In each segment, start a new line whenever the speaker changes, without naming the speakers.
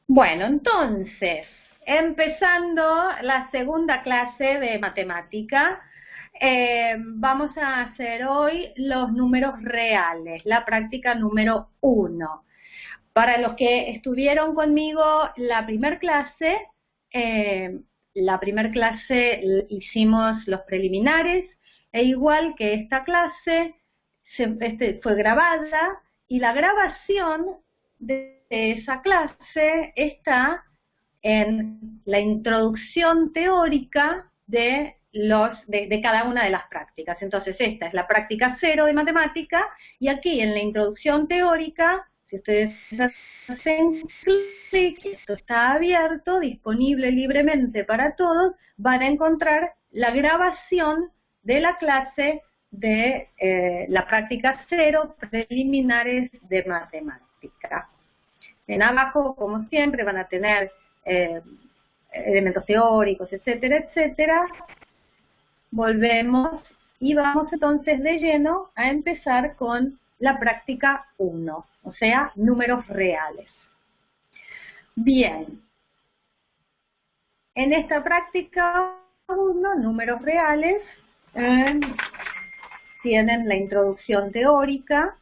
Bueno, entonces, empezando la segunda clase de matemática, vamos a hacer hoy los números reales, la práctica número 1. Para los que estuvieron conmigo eh, la primer clase hicimos los preliminares, e igual que esta clase fue grabada, y la grabación de esa clase está en la introducción teórica de cada una de las prácticas. Entonces, esta es la práctica 0 de matemática, y aquí en la introducción teórica, si ustedes hacen clic, esto está abierto, disponible libremente para todos, van a encontrar la grabación de la clase de la práctica 0, preliminares de matemática. En abajo, como siempre, van a tener elementos teóricos, etcétera, etcétera. Volvemos y vamos entonces de lleno a empezar con la práctica 1, o sea, números reales. Bien, en esta práctica 1, números reales, tienen la introducción teórica,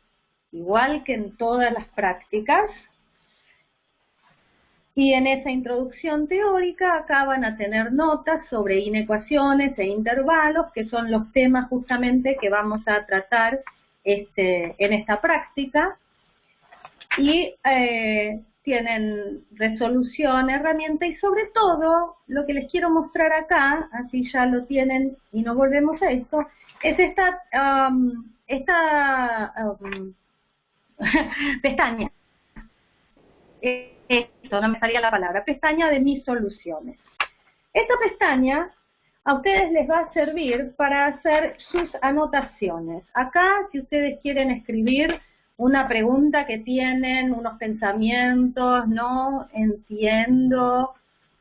igual que en todas las prácticas. Y en esa introducción teórica acá van a tener notas sobre inecuaciones e intervalos, que son los temas justamente que vamos a tratar en esta práctica. Y tienen resolución, herramienta, y sobre todo lo que les quiero mostrar acá, así ya lo tienen y no volvemos a esto, es esta pestaña. Esto, no me salía la palabra, pestaña de mis soluciones. Esta pestaña a ustedes les va a servir para hacer sus anotaciones. Acá, si ustedes quieren escribir una pregunta que tienen, unos pensamientos, no entiendo,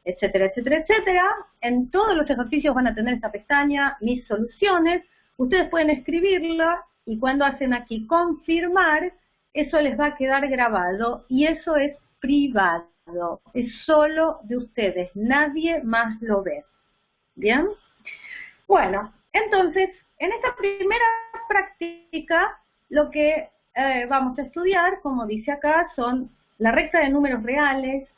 etcétera, etcétera, etcétera, en todos los ejercicios van a tener esta pestaña, mis soluciones. Ustedes pueden escribirla y cuando hacen aquí confirmar, eso les va a quedar grabado y eso es privado, es solo de ustedes, nadie más lo ve. ¿Bien? Bueno, entonces, en esta primera práctica, lo que vamos a estudiar, como dice acá, son la recta de números reales,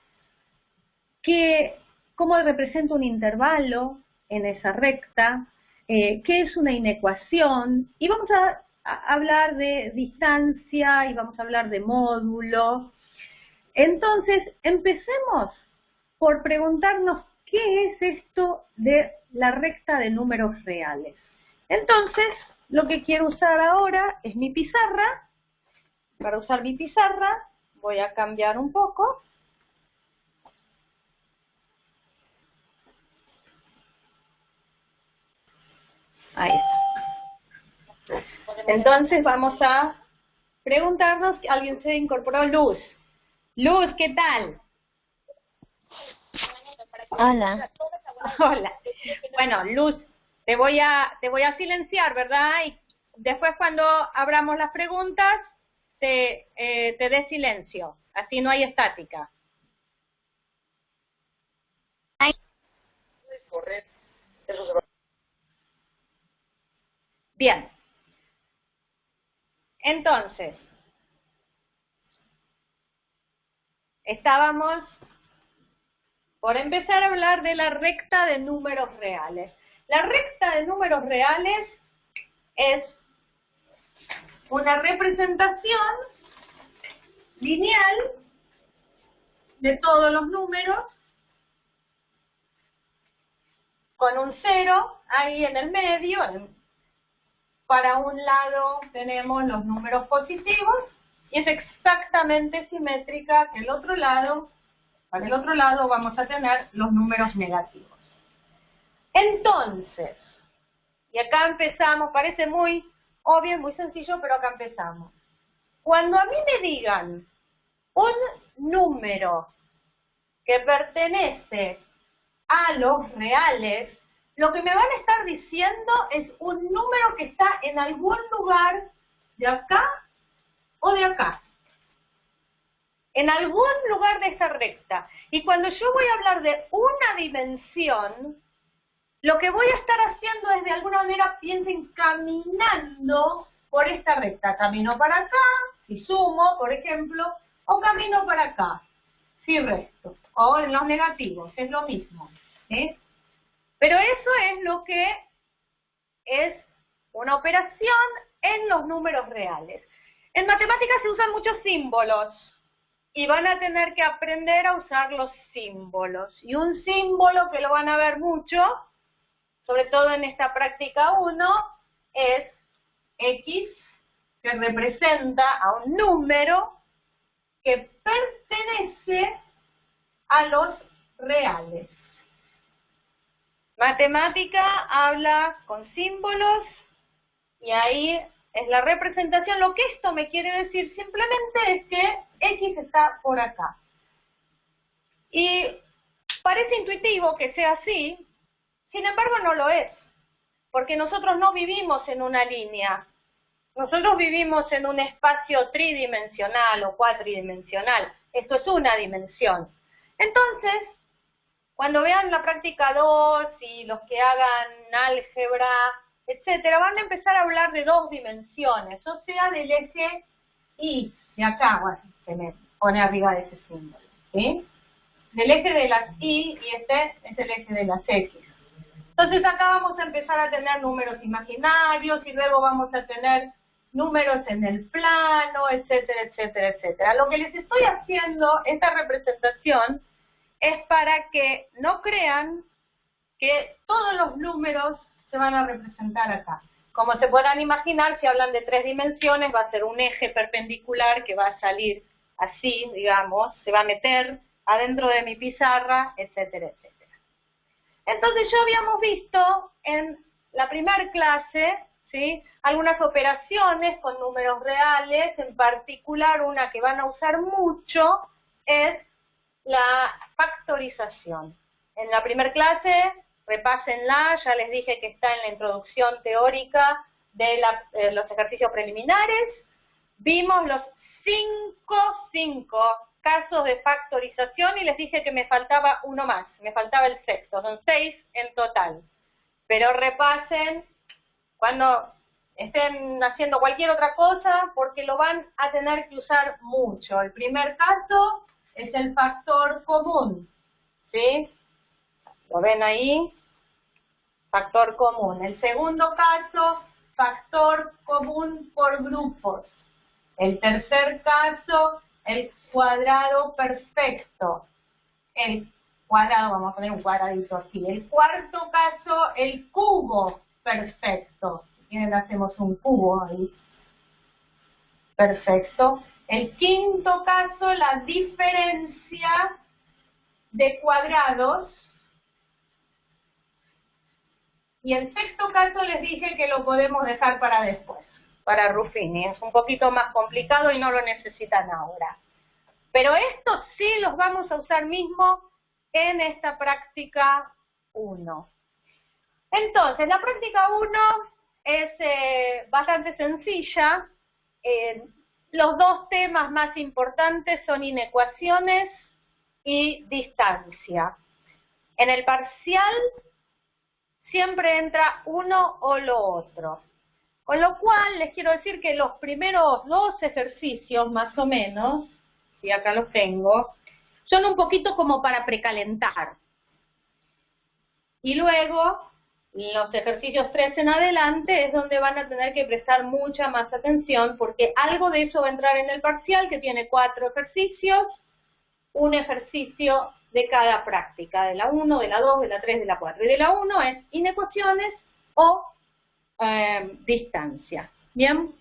cómo representa un intervalo en esa recta, qué es una inecuación, y vamos a hablar de distancia y vamos a hablar de módulo. Entonces, empecemos por preguntarnos qué es esto de la recta de números reales. Entonces, lo que quiero usar ahora es mi pizarra. Para usar mi pizarra, voy a cambiar un poco. Ahí está. Entonces, vamos a preguntarnos, ¿alguien se incorporó? Luz. Luz, ¿qué tal?
Hola.
Hola. Bueno, Luz, te voy a silenciar, ¿verdad? Y después cuando abramos las preguntas, te dé silencio. Así no hay estática. Bien. Entonces, estábamos por empezar a hablar de la recta de números reales. La recta de números reales es una representación lineal de todos los números con un 0 ahí en el medio. Para un lado tenemos los números positivos y es exactamente simétrica que el otro lado. Para el otro lado vamos a tener los números negativos. Entonces, y acá empezamos, parece muy obvio, muy sencillo, pero acá empezamos. Cuando a mí me digan un número que pertenece a los reales, lo que me van a estar diciendo es un número que está en algún lugar de acá o de acá. en algún lugar de esta recta. Y cuando yo voy a hablar de una dimensión, lo que voy a estar haciendo es, de alguna manera, piensen, caminando por esta recta. Camino para acá, si sumo, por ejemplo, o camino para acá, si resto. O en los negativos, es lo mismo. ¿Sí? Pero eso es lo que es una operación en los números reales. En matemáticas se usan muchos símbolos y van a tener que aprender a usar los símbolos. Y un símbolo que lo van a ver mucho, sobre todo en esta práctica 1, es X, que representa a un número que pertenece a los reales. Matemática habla con símbolos y ahí es la representación. Lo que esto me quiere decir simplemente es que X está por acá. Y parece intuitivo que sea así, sin embargo no lo es, porque nosotros no vivimos en una línea. Nosotros vivimos en un espacio tridimensional o cuatridimensional. Esto es una dimensión. Entonces, cuando vean la práctica 2 y los que hagan álgebra, etcétera, van a empezar a hablar de dos dimensiones, o sea, del eje Y, de acá, bueno, se me pone arriba de ese símbolo, ¿sí? Del eje de las Y, y este es el eje de las X. Entonces acá vamos a empezar a tener números imaginarios y luego vamos a tener números en el plano, etcétera, etcétera, etcétera. Lo que les estoy haciendo, esta representación, es para que no crean que todos los números se van a representar acá. Como se podrán imaginar, si hablan de 3 dimensiones, va a ser un eje perpendicular que va a salir así, digamos, se va a meter adentro de mi pizarra, etcétera, etcétera. Entonces ya habíamos visto en la primera clase, ¿sí?, algunas operaciones con números reales, en particular una que van a usar mucho es la factorización. En la primera clase, repásenla, ya les dije que está en la introducción teórica de los ejercicios preliminares. Vimos los 5 casos de factorización y les dije que me faltaba uno más, me faltaba el sexto, son 6 en total. Pero repasen cuando estén haciendo cualquier otra cosa porque lo van a tener que usar mucho. El primer caso es el factor común, ¿sí? ¿Lo ven ahí? Factor común. El segundo caso, factor común por grupos. El tercer caso, el cuadrado perfecto. El cuadrado, vamos a poner un cuadradito aquí. El cuarto caso, el cubo perfecto. Si quieren hacemos un cubo ahí. Perfecto. El quinto caso, la diferencia de cuadrados. Y el sexto caso les dije que lo podemos dejar para después, para Ruffini. Es un poquito más complicado y no lo necesitan ahora. Pero estos sí los vamos a usar mismo en esta práctica 1. Entonces, la práctica 1 es bastante sencilla. Los dos temas más importantes son inecuaciones y distancia. En el parcial siempre entra uno o lo otro. Con lo cual, les quiero decir que los primeros 2 ejercicios, más o menos, y acá los tengo, son un poquito como para precalentar. Y luego, los ejercicios 3 en adelante es donde van a tener que prestar mucha más atención, porque algo de eso va a entrar en el parcial, que tiene 4 ejercicios, un ejercicio de cada práctica, de la 1, de la 2, de la 3, de la 4. Y de la 1 es inecuaciones o distancia. ¿Bien?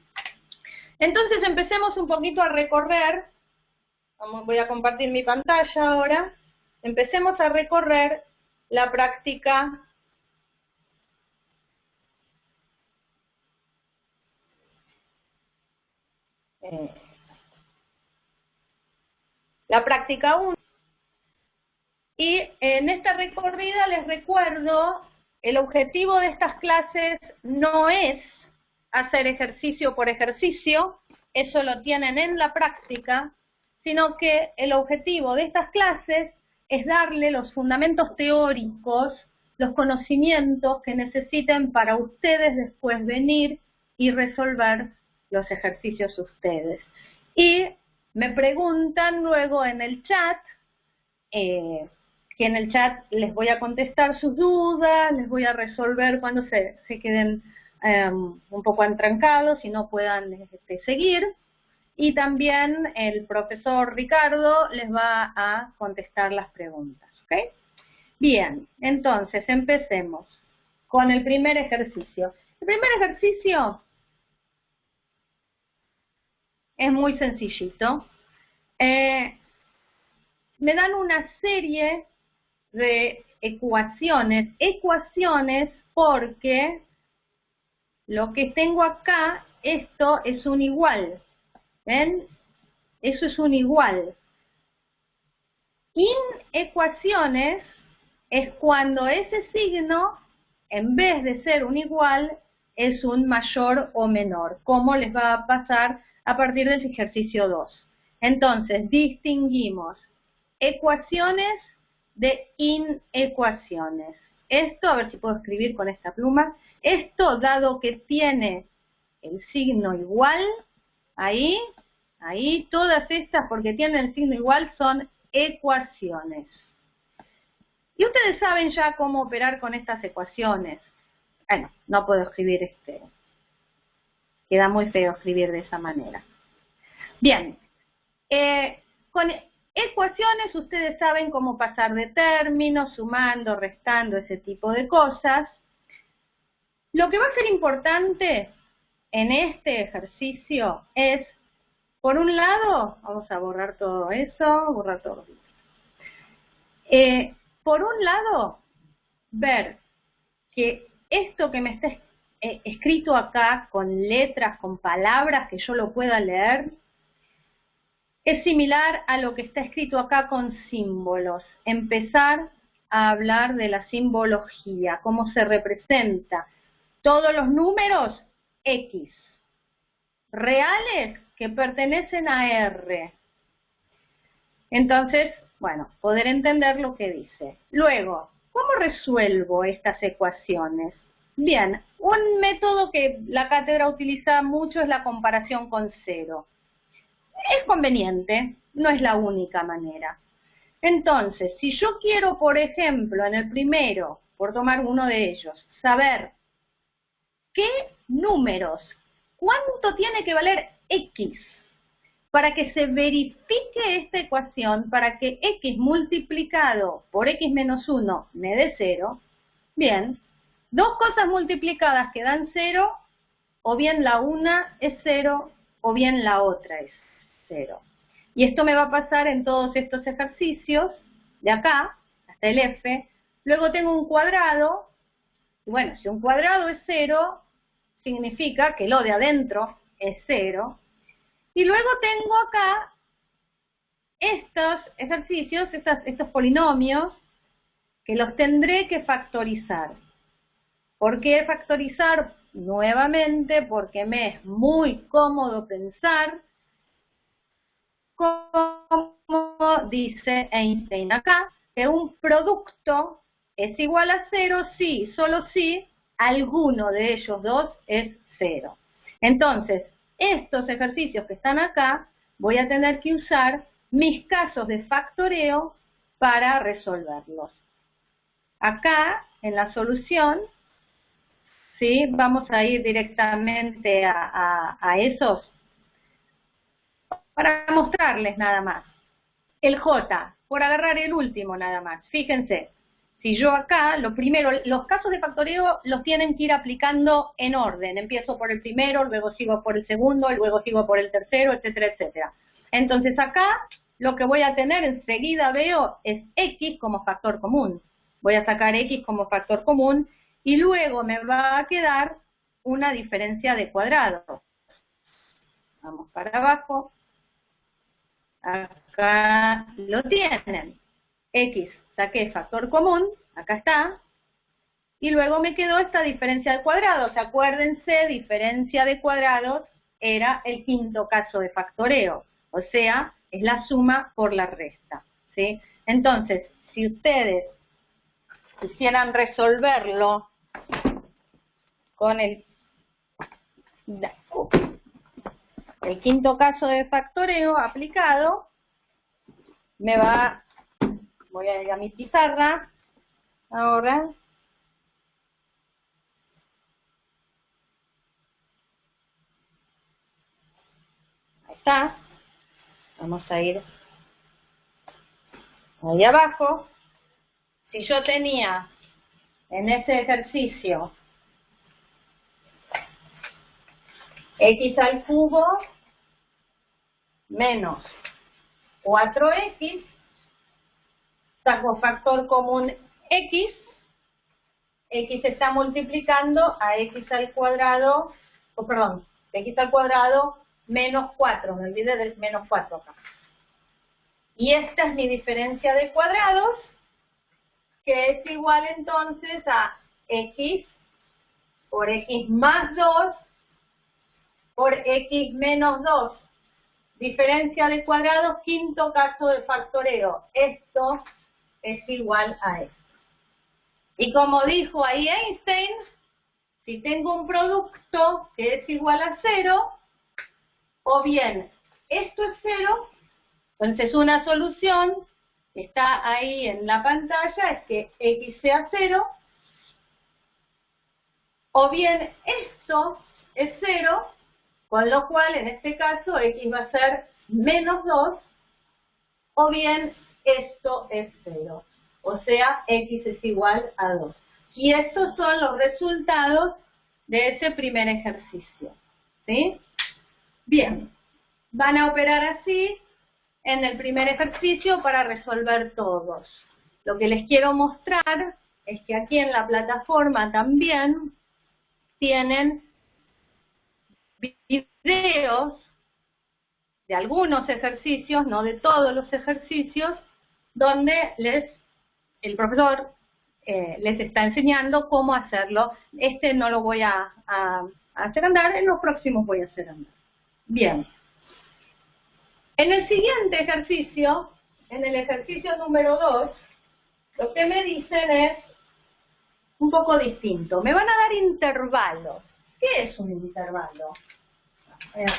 Entonces empecemos un poquito a recorrer. Voy a compartir mi pantalla ahora. Empecemos a recorrer la práctica la práctica 1. Y en esta recorrida les recuerdo, el objetivo de estas clases no es hacer ejercicio por ejercicio, eso lo tienen en la práctica, sino que el objetivo de estas clases es darle los fundamentos teóricos, los conocimientos que necesiten para ustedes después venir y resolver los ejercicios ustedes. Y me preguntan luego en el chat, que en el chat les voy a contestar sus dudas, les voy a resolver cuando se queden un poco entrancados y no puedan seguir. Y también el profesor Ricardo les va a contestar las preguntas, ¿ok? Bien, entonces empecemos con el primer ejercicio. El primer ejercicio es muy sencillito. Me dan una serie de ecuaciones porque lo que tengo acá, esto es un igual. ¿Ven? Eso es un igual. Inecuaciones es cuando ese signo, en vez de ser un igual, es un mayor o menor, como les va a pasar a partir del ejercicio 2. Entonces, distinguimos ecuaciones de inecuaciones. Esto, a ver si puedo escribir con esta pluma, esto dado que tiene el signo igual, ahí, todas estas porque tienen el signo igual son ecuaciones. Y ustedes saben ya cómo operar con estas ecuaciones. Bueno, no puedo escribir queda muy feo escribir de esa manera. Bien, con ecuaciones ustedes saben cómo pasar de términos, sumando, restando, ese tipo de cosas. Lo que va a ser importante en este ejercicio es, por un lado, vamos a borrar todo eso, borrar todo. Por un lado, ver que esto que me está escrito acá con letras, con palabras que yo lo pueda leer, es similar a lo que está escrito acá con símbolos. Empezar a hablar de la simbología, cómo se representa. Todos los números, X. Reales que pertenecen a R. Entonces, bueno, poder entender lo que dice. Luego, ¿cómo resuelvo estas ecuaciones? Bien, un método que la cátedra utiliza mucho es la comparación con cero. Es conveniente, no es la única manera. Entonces, si yo quiero, por ejemplo, en el primero, por tomar uno de ellos, saber qué números, cuánto tiene que valer X, para que se verifique esta ecuación, para que X multiplicado por X menos 1 me dé 0, bien, dos cosas multiplicadas que dan 0, o bien la una es 0, o bien la otra es 0. Y esto me va a pasar en todos estos ejercicios, de acá, hasta el F. Luego tengo un cuadrado, y bueno, si un cuadrado es 0, significa que lo de adentro es 0. Y luego tengo acá estos ejercicios, estos polinomios, que los tendré que factorizar. ¿Por qué factorizar? Nuevamente, porque me es muy cómodo pensar, como dice Einstein acá, que un producto es igual a 0 si, solo si, alguno de ellos dos es 0. Entonces, estos ejercicios que están acá, voy a tener que usar mis casos de factoreo para resolverlos. Acá, en la solución, ¿sí? Vamos a ir directamente a esos para mostrarles nada más. El J, por agarrar el último nada más. Fíjense, si yo acá, lo primero, los casos de factoreo los tienen que ir aplicando en orden. Empiezo por el primero, luego sigo por el segundo, luego sigo por el tercero, etcétera, etcétera. Entonces acá, lo que voy a tener enseguida veo es X como factor común. Voy a sacar X como factor común y luego me va a quedar una diferencia de cuadrados. Vamos para abajo. Acá lo tienen. X, saqué factor común, acá está. Y luego me quedó esta diferencia de cuadrados. Acuérdense, diferencia de cuadrados era el quinto caso de factoreo. O sea, es la suma por la resta, ¿sí? Entonces, si ustedes quisieran resolverlo con el quinto caso de factoreo aplicado, voy a ir a mi pizarra ahora. Ahí está. Vamos a ir ahí abajo. Si yo tenía en ese ejercicio x al cubo menos 4x, saco factor común x está multiplicando a x al cuadrado, x al cuadrado menos 4, me olvidé del menos 4 acá. Y esta es mi diferencia de cuadrados, que es igual entonces a x por x más 2 por x menos 2. Diferencia de cuadrados, quinto caso de factoreo. Esto es igual a esto. Y como dijo ahí Einstein, si tengo un producto que es igual a 0, o bien esto es 0, entonces una solución que está ahí en la pantalla es que x sea 0, o bien esto es 0, con lo cual en este caso x va a ser menos 2, o bien esto es 0, o sea x es igual a 2. Y estos son los resultados de ese primer ejercicio, ¿sí? Bien, van a operar así en el primer ejercicio para resolver todos. Lo que les quiero mostrar es que aquí en la plataforma también tienen videos de algunos ejercicios, no de todos los ejercicios, donde el profesor les está enseñando cómo hacerlo. Este no lo voy a hacer andar, en los próximos voy a hacer andar. Bien. En el siguiente ejercicio, en el ejercicio número 2, lo que me dicen es un poco distinto. Me van a dar intervalos. ¿Qué es un intervalo? Voy a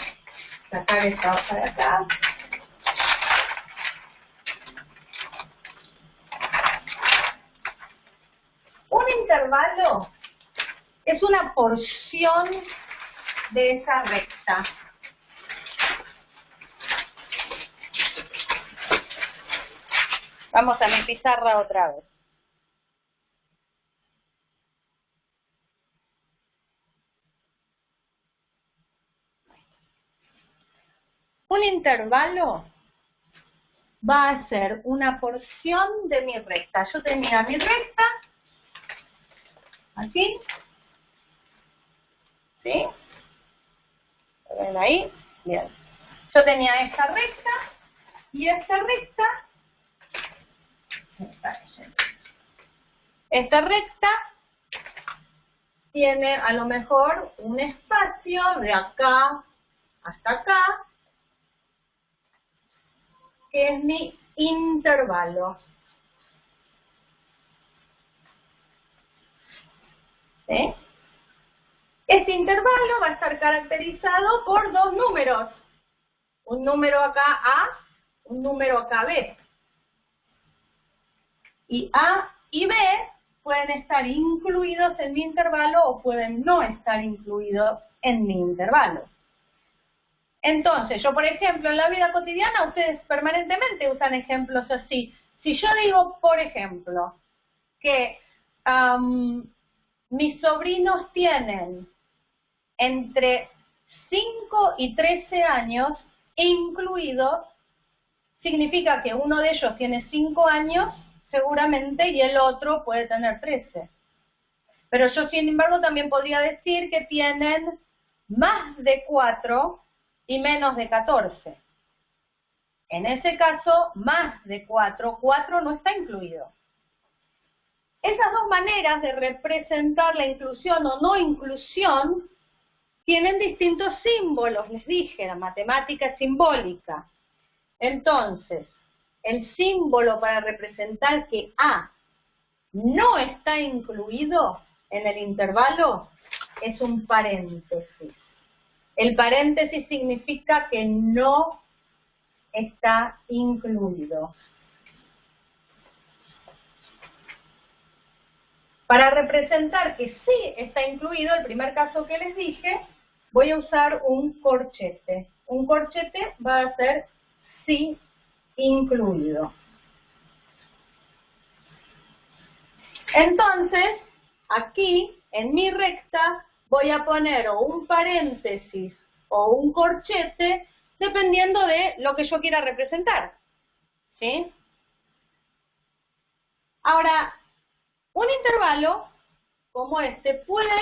sacar esta hoja de acá. Un intervalo es una porción de esa recta. Vamos a mi pizarra otra vez. Un intervalo va a ser una porción de mi recta. Yo tenía mi recta, aquí, ¿sí? ¿Lo ven ahí? Bien. Yo tenía esta recta, y esta recta tiene a lo mejor un espacio de acá hasta acá, que es mi intervalo. ¿Sí? Este intervalo va a estar caracterizado por dos números. Un número acá A, un número acá B. Y A y B pueden estar incluidos en mi intervalo o pueden no estar incluidos en mi intervalo. Entonces, yo por ejemplo, en la vida cotidiana, ustedes permanentemente usan ejemplos así. Si yo digo, por ejemplo, que mis sobrinos tienen entre 5 y 13 años, incluido, significa que uno de ellos tiene 5 años, seguramente, y el otro puede tener 13. Pero yo, sin embargo, también podría decir que tienen más de 4 y menos de 14. En ese caso, más de 4, 4 no está incluido. Esas dos maneras de representar la inclusión o no inclusión tienen distintos símbolos, les dije, la matemática es simbólica. Entonces, el símbolo para representar que A no está incluido en el intervalo es un paréntesis. El paréntesis significa que no está incluido. Para representar que sí está incluido, el primer caso que les dije, voy a usar un corchete. Un corchete va a ser sí incluido. Entonces, aquí, en mi recta, voy a poner o un paréntesis o un corchete, dependiendo de lo que yo quiera representar. ¿Sí? Ahora, un intervalo como este puede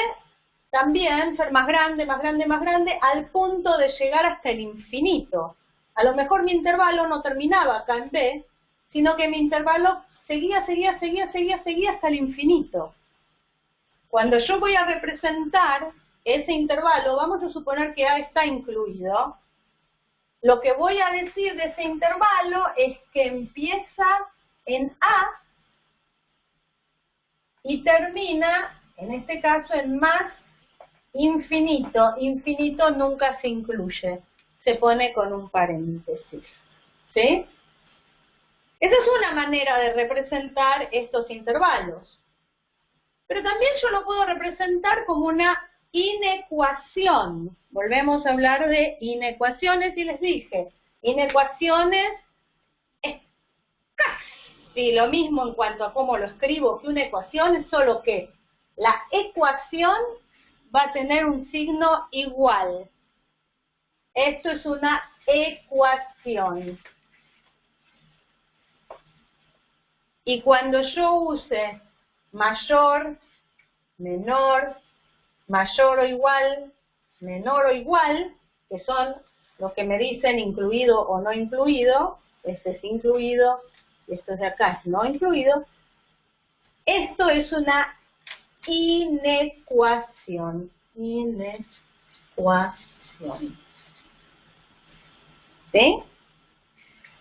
también ser más grande, más grande, más grande, al punto de llegar hasta el infinito. A lo mejor mi intervalo no terminaba acá en B, sino que mi intervalo seguía hasta el infinito. Cuando yo voy a representar ese intervalo, vamos a suponer que A está incluido. Lo que voy a decir de ese intervalo es que empieza en A y termina, en este caso, en más infinito. Infinito nunca se incluye, se pone con un paréntesis. ¿Sí? Esa es una manera de representar estos intervalos. Pero también yo lo puedo representar como una inecuación. Volvemos a hablar de inecuaciones y les dije, inecuaciones es casi lo mismo en cuanto a cómo lo escribo que una ecuación, es solo que la ecuación va a tener un signo igual. Esto es una ecuación. Y cuando yo use mayor, menor, mayor o igual, menor o igual, que son los que me dicen incluido o no incluido, este es incluido, y esto de acá es no incluido, esto es una inecuación. Inecuación. ¿Sí?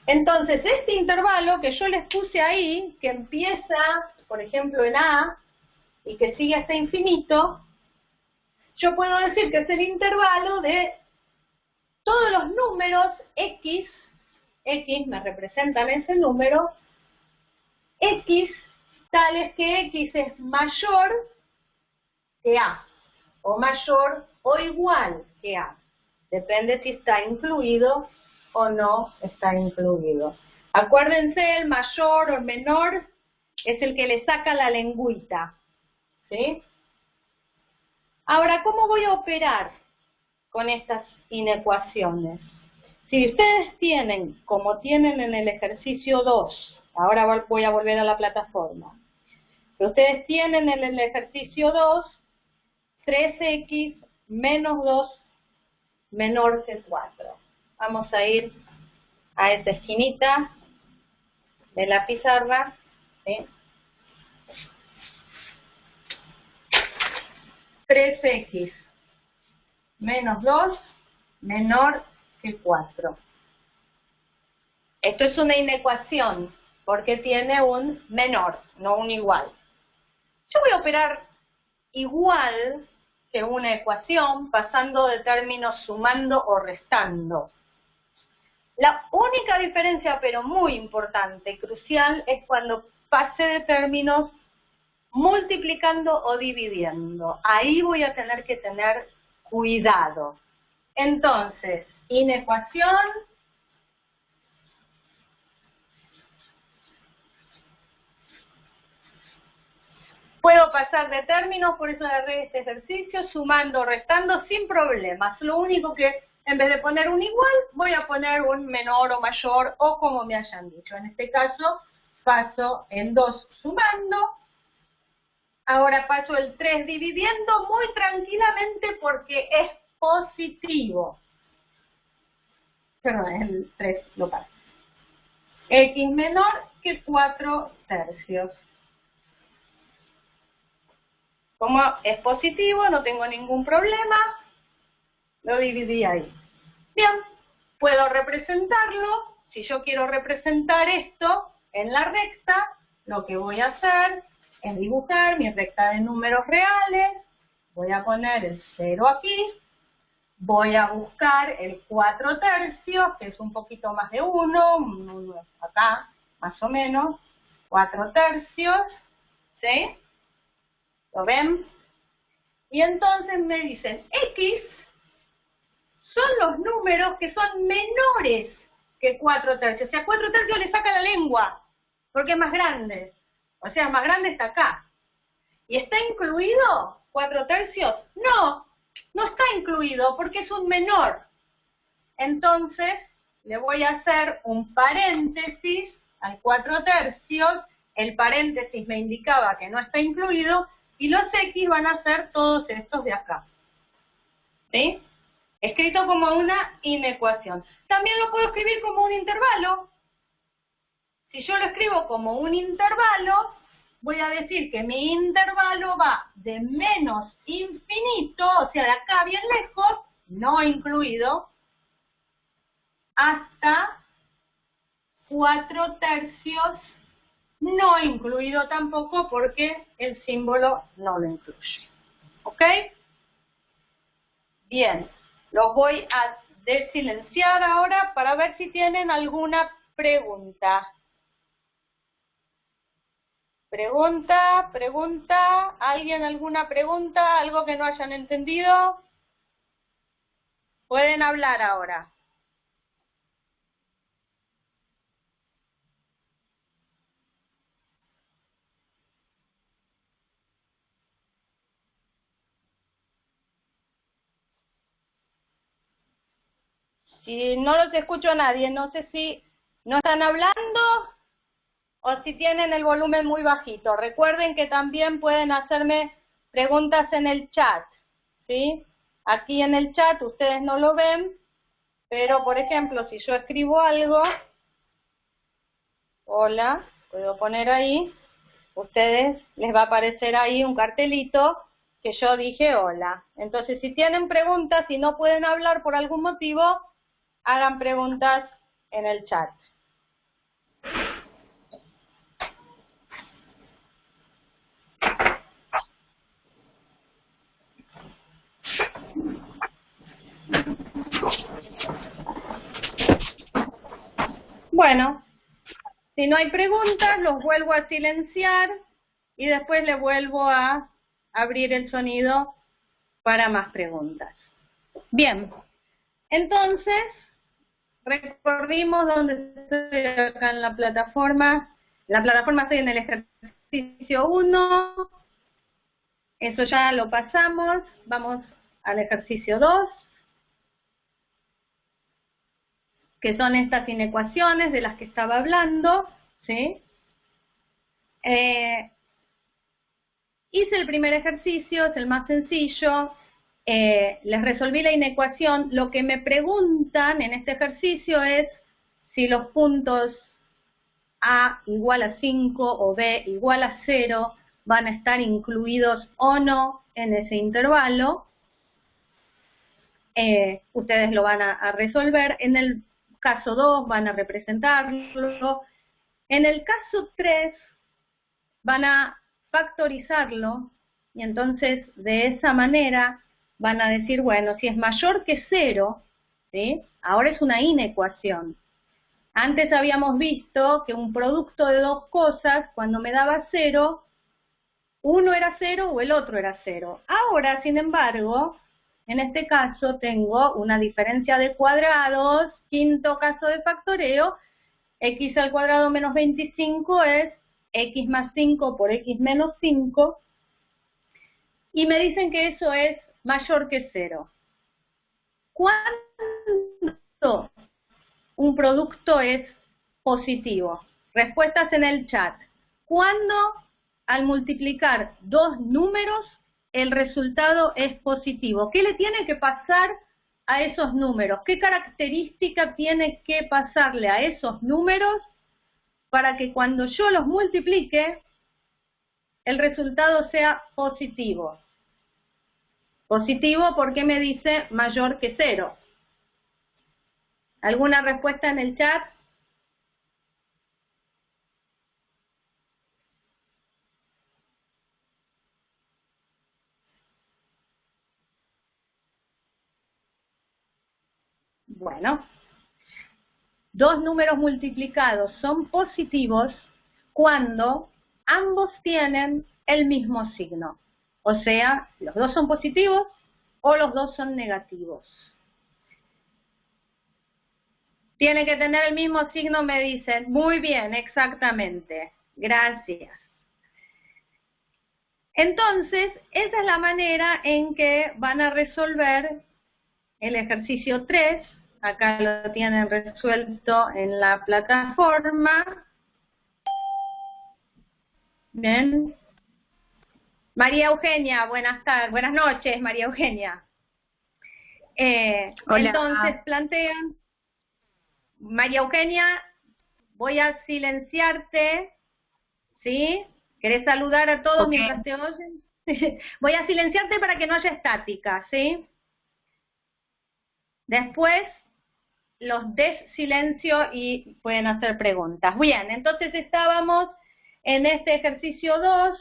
Entonces, este intervalo que yo les puse ahí, que empieza, por ejemplo, en A, y que sigue hasta infinito, yo puedo decir que es el intervalo de todos los números X me representan ese número, X tales que X es mayor que A, o mayor o igual que A. Depende si está incluido o no está incluido. Acuérdense, el mayor o el menor es el que le saca la lengüita. ¿Sí? Ahora, ¿cómo voy a operar con estas inecuaciones? Si ustedes tienen, como tienen en el ejercicio 2, ahora voy a volver a la plataforma, si ustedes tienen en el ejercicio 2, 3x menos 2 menor que 4. Vamos a ir a esa esquinita de la pizarra, ¿sí? 3x menos 2 menor que 4. Esto es una inecuación porque tiene un menor, no un igual. Yo voy a operar igual que una ecuación pasando de términos sumando o restando. La única diferencia, pero muy importante, crucial, es cuando pase de términos multiplicando o dividiendo. Ahí voy a tener que tener cuidado. Entonces, inecuación puedo pasar de términos, por eso agarré este ejercicio, sumando o restando sin problemas. Lo único que, en vez de poner un igual, voy a poner un menor o mayor, o como me hayan dicho. En este caso, paso en 2 sumando. Ahora paso el 3 dividiendo muy tranquilamente porque es positivo. Perdón, el 3 lo paso. X menor que 4 tercios. Como es positivo, no tengo ningún problema, lo dividí ahí. Bien, puedo representarlo si yo quiero representar esto en la recta, lo que voy a hacer es dibujar mi recta de números reales, voy a poner el 0 aquí, voy a buscar el 4/3, que es un poquito más de 1 acá, más o menos, 4/3, ¿sí? ¿Lo ven? Y entonces me dicen, X son los números que son menores que 4/3. O sea, 4/3 le saca la lengua, porque es más grande. O sea, más grande está acá. ¿Y está incluido 4/3? No, no está incluido porque es un menor. Entonces, le voy a hacer un paréntesis al 4/3. El paréntesis me indicaba que no está incluido y los X van a ser todos estos de acá. ¿Sí? Escrito como una inecuación. También lo puedo escribir como un intervalo. Si yo lo escribo como un intervalo, voy a decir que mi intervalo va de menos infinito, o sea, de acá bien lejos, no incluido, hasta 4/3, no incluido tampoco porque el símbolo no lo incluye. ¿Ok? Bien, los voy a desilenciar ahora para ver si tienen alguna pregunta. Pregunta, ¿alguien alguna pregunta? ¿Algo que no hayan entendido? Pueden hablar ahora. Si no los escucho a nadie, no sé si no están hablando o si tienen el volumen muy bajito. Recuerden que también pueden hacerme preguntas en el chat, ¿sí? Aquí en el chat ustedes no lo ven, pero por ejemplo, si yo escribo algo, hola, puedo poner ahí, ustedes les va a aparecer ahí un cartelito que yo dije hola. Entonces, si tienen preguntas y no pueden hablar por algún motivo, hagan preguntas en el chat. Bueno, si no hay preguntas, los vuelvo a silenciar y después le vuelvo a abrir el sonido para más preguntas. Bien, entonces, recordimos dónde estoy acá en la plataforma. La plataforma estoy en el ejercicio 1. Eso ya lo pasamos. Vamos al ejercicio 2, que son estas inecuaciones de las que estaba hablando, ¿sí? Hice el primer ejercicio, es el más sencillo. Les resolví la inecuación. Lo que me preguntan en este ejercicio es si los puntos A igual a 5 o B igual a 0 van a estar incluidos o no en ese intervalo. Ustedes lo van a resolver. En el caso 2 van a representarlo. En el caso 3 van a factorizarlo y entonces de esa manera van a decir, bueno, si es mayor que 0, ¿sí? Ahora es una inecuación. Antes habíamos visto que un producto de dos cosas, cuando me daba 0, uno era 0 o el otro era 0. Ahora, sin embargo, en este caso tengo una diferencia de cuadrados, quinto caso de factoreo, x al cuadrado menos 25 es x más 5 por x menos 5, y me dicen que eso es mayor que 0. ¿Cuándo un producto es positivo? Respuestas en el chat. ¿Cuándo al multiplicar dos números el resultado es positivo? ¿Qué le tiene que pasar a esos números? ¿Qué característica tiene que pasarle a esos números para que cuando yo los multiplique el resultado sea positivo? Positivo porque me dice mayor que 0. ¿Alguna respuesta en el chat? Bueno, dos números multiplicados son positivos cuando ambos tienen el mismo signo. O sea, los dos son positivos o los dos son negativos. Tiene que tener el mismo signo, me dicen. Muy bien, exactamente. Gracias. Entonces, esa es la manera en que van a resolver el ejercicio 3. Acá lo tienen resuelto en la plataforma. Bien. María Eugenia, buenas tardes, buenas noches, María Eugenia.
Hola.
Entonces plantean, María Eugenia, voy a silenciarte, ¿sí? ¿Querés saludar a todos mientras te oyen? Voy a silenciarte para que no haya estática, ¿sí? Después los desilencio y pueden hacer preguntas. Bien, entonces estábamos en este ejercicio 2,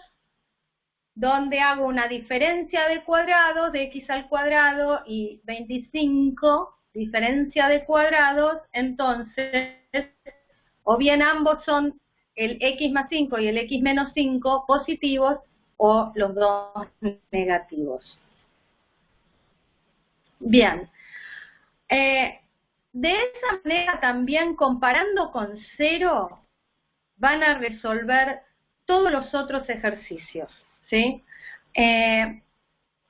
donde hago una diferencia de cuadrados de x al cuadrado y 25, diferencia de cuadrados, entonces, o bien ambos son el x más 5 y el x menos 5 positivos, o los dos negativos. Bien. De esa manera también, comparando con 0, van a resolver todos los otros ejercicios, ¿sí?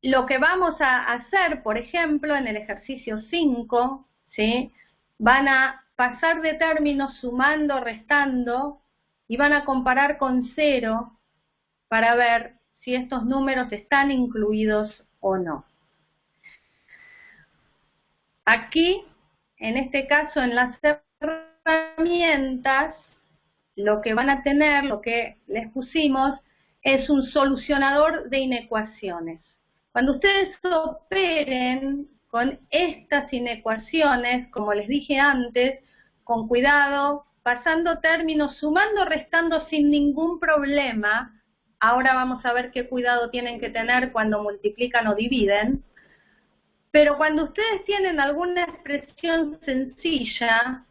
Lo que vamos a hacer, por ejemplo, en el ejercicio 5, ¿sí? Van a pasar de términos sumando, restando, y van a comparar con 0 para ver si estos números están incluidos o no. Aquí, en este caso, en las herramientas, lo que van a tener, lo que les pusimos, es un solucionador de inecuaciones. Cuando ustedes operen con estas inecuaciones, como les dije antes, con cuidado, pasando términos, sumando, restando sin ningún problema, ahora vamos a ver qué cuidado tienen que tener cuando multiplican o dividen, pero cuando ustedes tienen alguna expresión sencilla,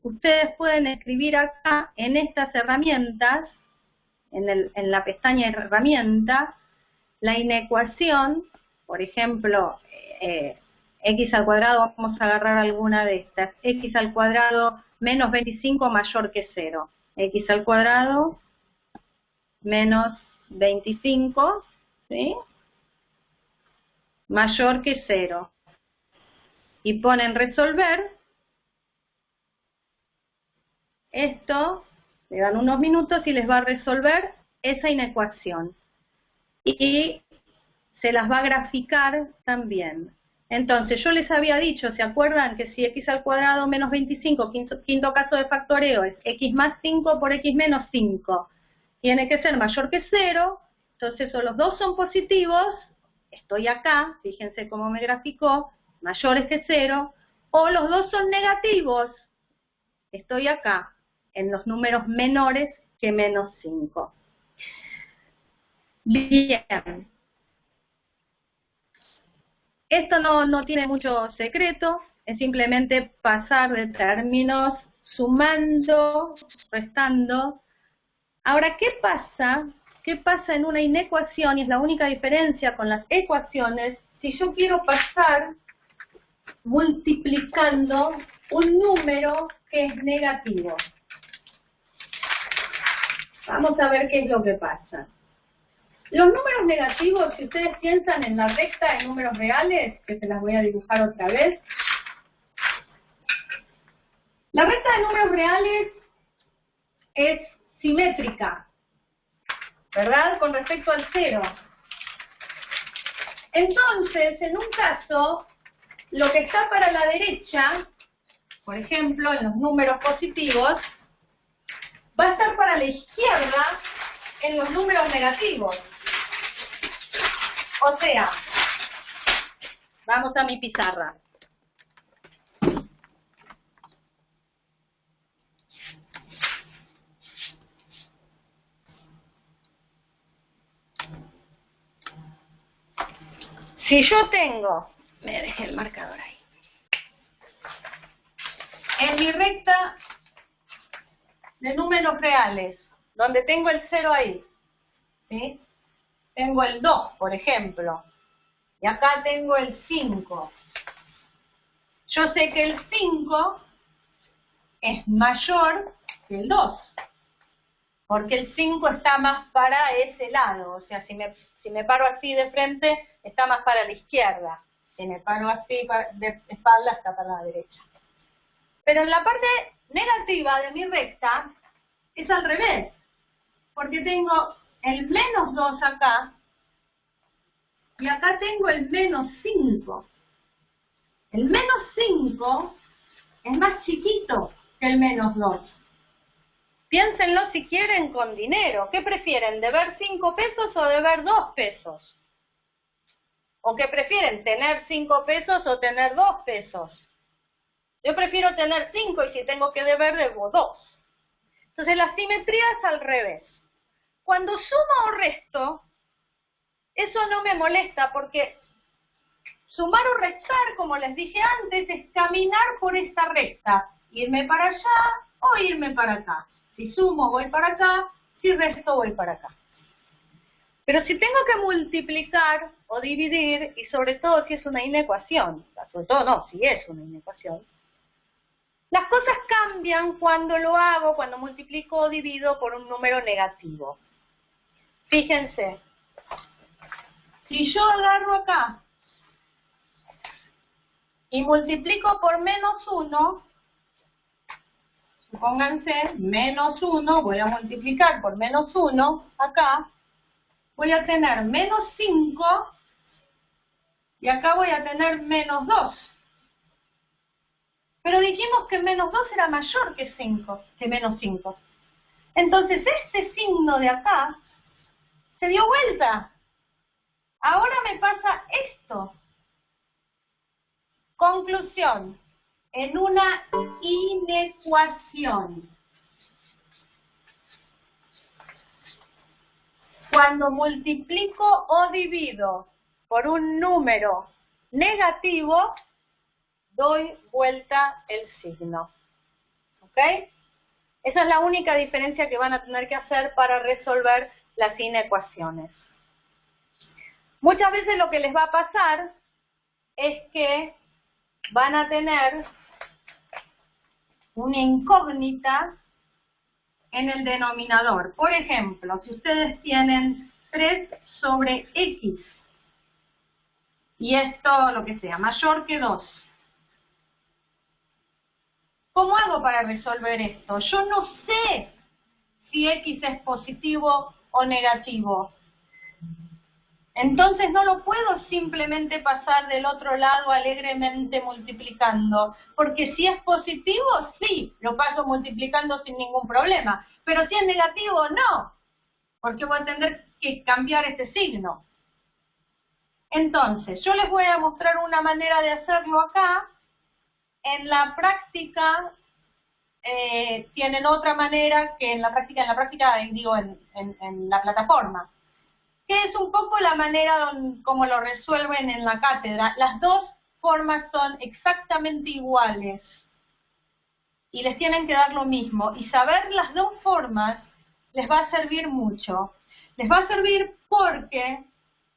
ustedes pueden escribir acá en estas herramientas, en la pestaña de herramientas, la inecuación, por ejemplo, x al cuadrado, vamos a agarrar alguna de estas, x al cuadrado menos 25 mayor que 0, x al cuadrado menos 25, ¿sí? Mayor que 0. Y ponen resolver. Esto, le dan unos minutos y les va a resolver esa inecuación. Y se las va a graficar también. Entonces, yo les había dicho, ¿se acuerdan? Que si x al cuadrado menos 25, quinto caso de factoreo, es x más 5 por x menos 5. Tiene que ser mayor que 0, entonces o los dos son positivos, estoy acá, fíjense cómo me graficó, mayores que 0, o los dos son negativos, estoy acá, en los números menores que menos 5. Bien. Esto no tiene mucho secreto, es simplemente pasar de términos sumando, restando. Ahora, ¿qué pasa? ¿Qué pasa en una inecuación? Y es la única diferencia con las ecuaciones. Si yo quiero pasar multiplicando un número que es negativo. Vamos a ver qué es lo que pasa. Los números negativos, si ustedes piensan en la recta de números reales, que se las voy a dibujar otra vez. La recta de números reales es simétrica, ¿verdad? Con respecto al 0. Entonces, en un caso, lo que está para la derecha, por ejemplo, en los números positivos, va a estar para la izquierda en los números negativos. O sea, vamos a mi pizarra. Si yo tengo, me dejé el marcador ahí. en mi recta de números reales, donde tengo el 0 ahí, ¿sí? Tengo el 2, por ejemplo, y acá tengo el 5. Yo sé que el 5 es mayor que el 2, porque el 5 está más para ese lado, o sea, si me paro así de frente, está más para la izquierda, si me paro así de espalda, está para la derecha. Pero en la parte negativa de mi recta es al revés, porque tengo el menos 2 acá, y acá tengo el menos 5. El menos 5 es más chiquito que el menos 2. Piénsenlo si quieren con dinero. ¿Qué prefieren, deber 5 pesos o deber 2 pesos? ¿O qué prefieren, tener 5 pesos o tener 2 pesos? Yo prefiero tener 5 y si tengo que deber, debo 2. Entonces la simetría es al revés. Cuando sumo o resto, eso no me molesta porque sumar o restar, como les dije antes, es caminar por esta recta. Irme para allá o irme para acá. Si sumo, voy para acá. Si resto, voy para acá. Pero si tengo que multiplicar o dividir, y sobre todo si es una inecuación, sobre todo no, si es una inecuación, las cosas cambian cuando lo hago, cuando multiplico o divido por un número negativo. Fíjense, si yo agarro acá y multiplico por menos 1, supónganse, menos 1, voy a multiplicar por menos 1, acá, voy a tener menos 5, y acá voy a tener menos 2. Pero dijimos que menos 2 era mayor que menos 5. Entonces este signo de acá se dio vuelta. Ahora me pasa esto. Conclusión. En una inecuación, cuando multiplico o divido por un número negativo, doy vuelta el signo. ¿Ok? Esa es la única diferencia que van a tener que hacer para resolver las inecuaciones. Muchas veces lo que les va a pasar es que van a tener una incógnita en el denominador. Por ejemplo, si ustedes tienen 3 sobre x, y esto, lo que sea, mayor que 2. ¿Cómo hago para resolver esto? Yo no sé si x es positivo o negativo. Entonces no lo puedo simplemente pasar del otro lado alegremente multiplicando, porque si es positivo, sí, lo paso multiplicando sin ningún problema, pero si es negativo, no, porque voy a tener que cambiar este signo. Entonces, yo les voy a mostrar una manera de hacerlo acá. En la práctica, tienen otra manera que en la práctica digo, en la plataforma, que es un poco la manera como lo resuelven en la cátedra. Las dos formas son exactamente iguales y les tienen que dar lo mismo. Y saber las dos formas les va a servir mucho. Les va a servir porque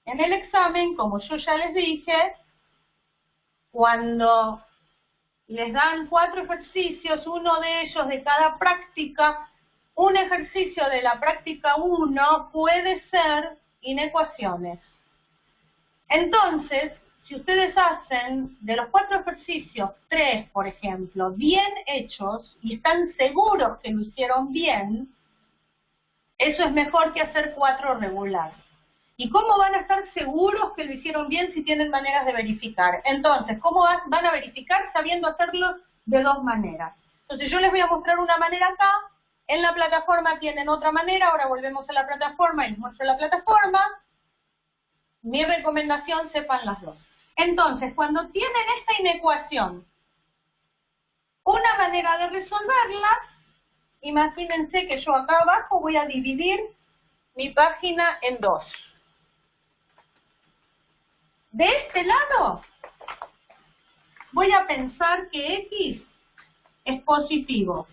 en el examen, como yo ya les dije, cuando les dan 4 ejercicios, uno de ellos de cada práctica, un ejercicio de la práctica 1 puede ser inecuaciones. Entonces, si ustedes hacen de los 4 ejercicios 3, por ejemplo, bien hechos y están seguros que lo hicieron bien, eso es mejor que hacer 4 regular. ¿Y cómo van a estar seguros que lo hicieron bien si tienen maneras de verificar? Entonces, ¿cómo van a verificar sabiendo hacerlo de dos maneras? Entonces, yo les voy a mostrar una manera acá. En la plataforma tienen otra manera. Ahora volvemos a la plataforma y les muestro la plataforma. Mi recomendación, sepan las dos. Entonces, cuando tienen esta inecuación, una manera de resolverla, imagínense que yo acá abajo voy a dividir mi página en 2. De este lado, voy a pensar que x es positivo.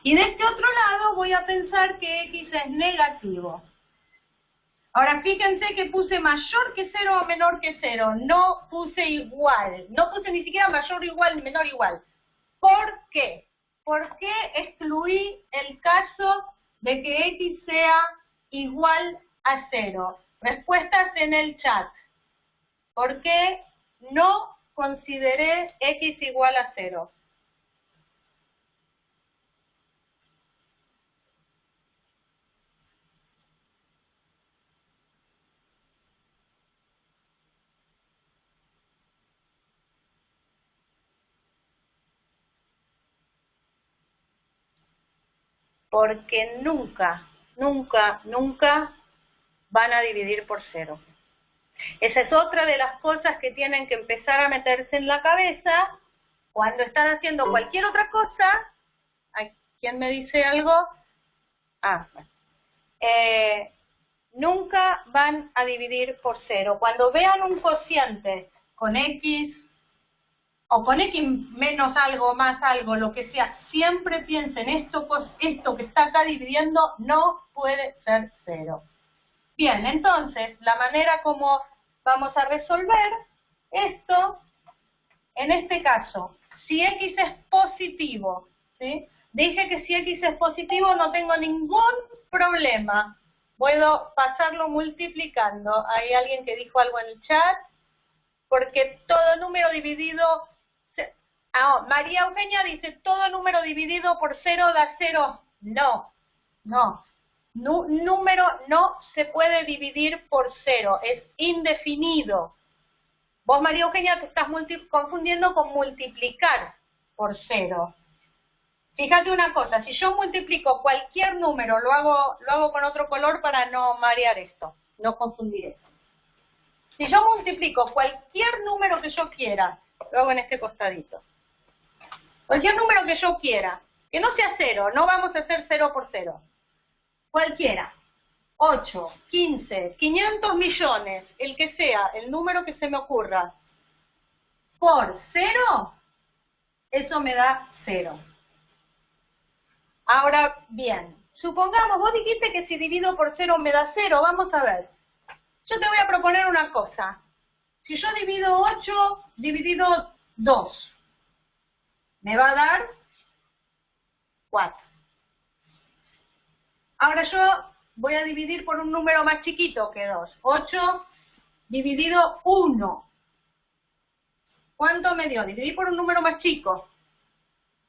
Y de este otro lado voy a pensar que x es negativo. Ahora fíjense que puse mayor que 0 o menor que 0, no puse igual, no puse ni siquiera mayor o igual ni menor igual. ¿Por qué? ¿Por qué excluí el caso de que x sea igual a 0? Respuestas en el chat. ¿Por qué no consideré x igual a 0? Porque nunca, nunca, nunca van a dividir por 0. Esa es otra de las cosas que tienen que empezar a meterse en la cabeza cuando están haciendo cualquier otra cosa. ¿Quién me dice algo? Bueno. Nunca van a dividir por 0. Cuando vean un cociente con x, o con x menos algo, más algo, lo que sea, siempre piensen, esto que está acá dividiendo no puede ser 0. Bien, entonces, la manera como vamos a resolver esto, en este caso, si x es positivo, ¿sí? Dije que si x es positivo no tengo ningún problema. Puedo pasarlo multiplicando. Hay alguien que dijo algo en el chat, porque todo número dividido... María Eugenia dice, todo número dividido por 0 da 0. No, no. Número no se puede dividir por 0, es indefinido. Vos, María Eugenia, te estás confundiendo con multiplicar por 0. Fíjate una cosa, si yo multiplico cualquier número, lo hago con otro color para no marear esto, no confundir esto. Si yo multiplico cualquier número que yo quiera, lo hago en este costadito. Cualquier número que yo quiera, que no sea 0, no vamos a hacer 0 por 0. Cualquiera, 8, 15, 500 millones, el que sea, el número que se me ocurra, por 0, eso me da 0. Ahora bien, supongamos, vos dijiste que si divido por 0 me da 0, vamos a ver. Yo te voy a proponer una cosa. Si yo divido 8 dividido 2, me va a dar 4. Ahora yo voy a dividir por un número más chiquito que 2. 8 dividido 1. ¿Cuánto me dio? Dividí por un número más chico.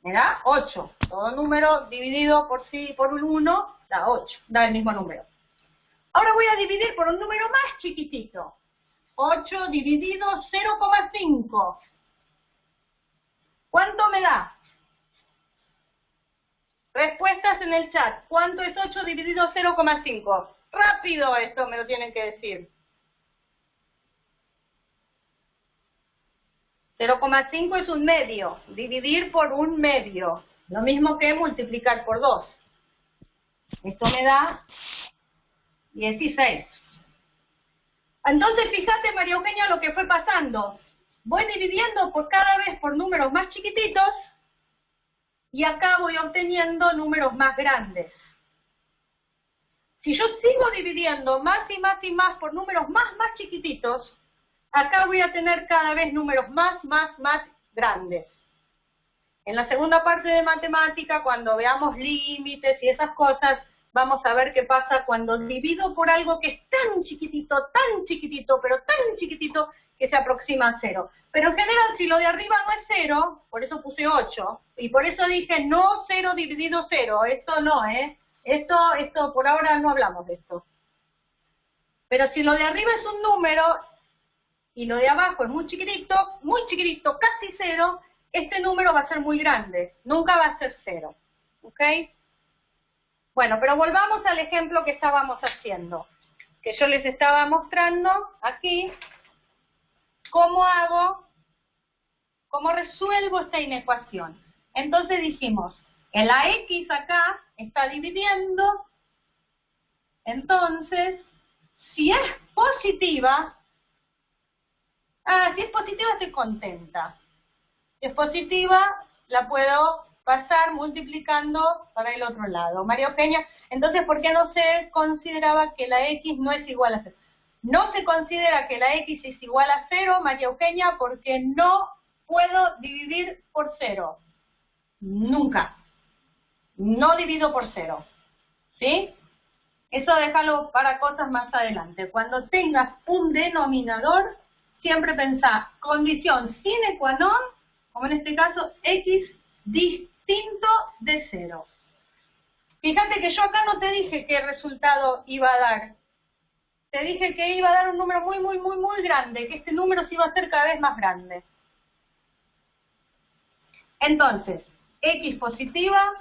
Me da 8. Todo número dividido por un 1 da 8. Da el mismo número. Ahora voy a dividir por un número más chiquitito. 8 dividido 0,5. ¿Cuánto me da? Respuestas en el chat. ¿Cuánto es 8 dividido 0,5? Rápido esto me lo tienen que decir. 0,5 es un medio. Dividir por un medio. Lo mismo que multiplicar por 2. Esto me da 16. Entonces, fíjate, María Eugenia, lo que fue pasando. Voy dividiendo por cada vez por números más chiquititos y acá voy obteniendo números más grandes. Si yo sigo dividiendo más y más y más por números más chiquititos, acá voy a tener cada vez números más grandes. En la segunda parte de matemática, cuando veamos límites y esas cosas, vamos a ver qué pasa cuando divido por algo que es tan chiquitito, pero tan chiquitito, que se aproxima a 0. Pero en general, si lo de arriba no es 0, por eso puse 8, y por eso dije no 0 dividido 0, esto no, esto por ahora no hablamos de esto. Pero si lo de arriba es un número, y lo de abajo es muy chiquitito, casi 0, este número va a ser muy grande, nunca va a ser 0, ¿ok? Bueno, pero volvamos al ejemplo que estábamos haciendo, que yo les estaba mostrando aquí, cómo resuelvo esta inecuación. Entonces dijimos, la x acá está dividiendo, entonces, si es positiva, si es positiva estoy contenta. es positiva, la puedo pasar multiplicando para el otro lado. María Eugenia, entonces, ¿por qué no se consideraba que la X no es igual a 0? No se considera que la X es igual a 0, María Eugenia, porque no puedo dividir por 0. Nunca. No divido por 0. ¿Sí? Eso déjalo para cosas más adelante. Cuando tengas un denominador, siempre pensá, condición sine qua non, como en este caso, X distinto de 0. Fíjate que yo acá no te dije qué resultado iba a dar. Te dije que iba a dar un número muy grande, que este número se iba a hacer cada vez más grande. Entonces, X positiva,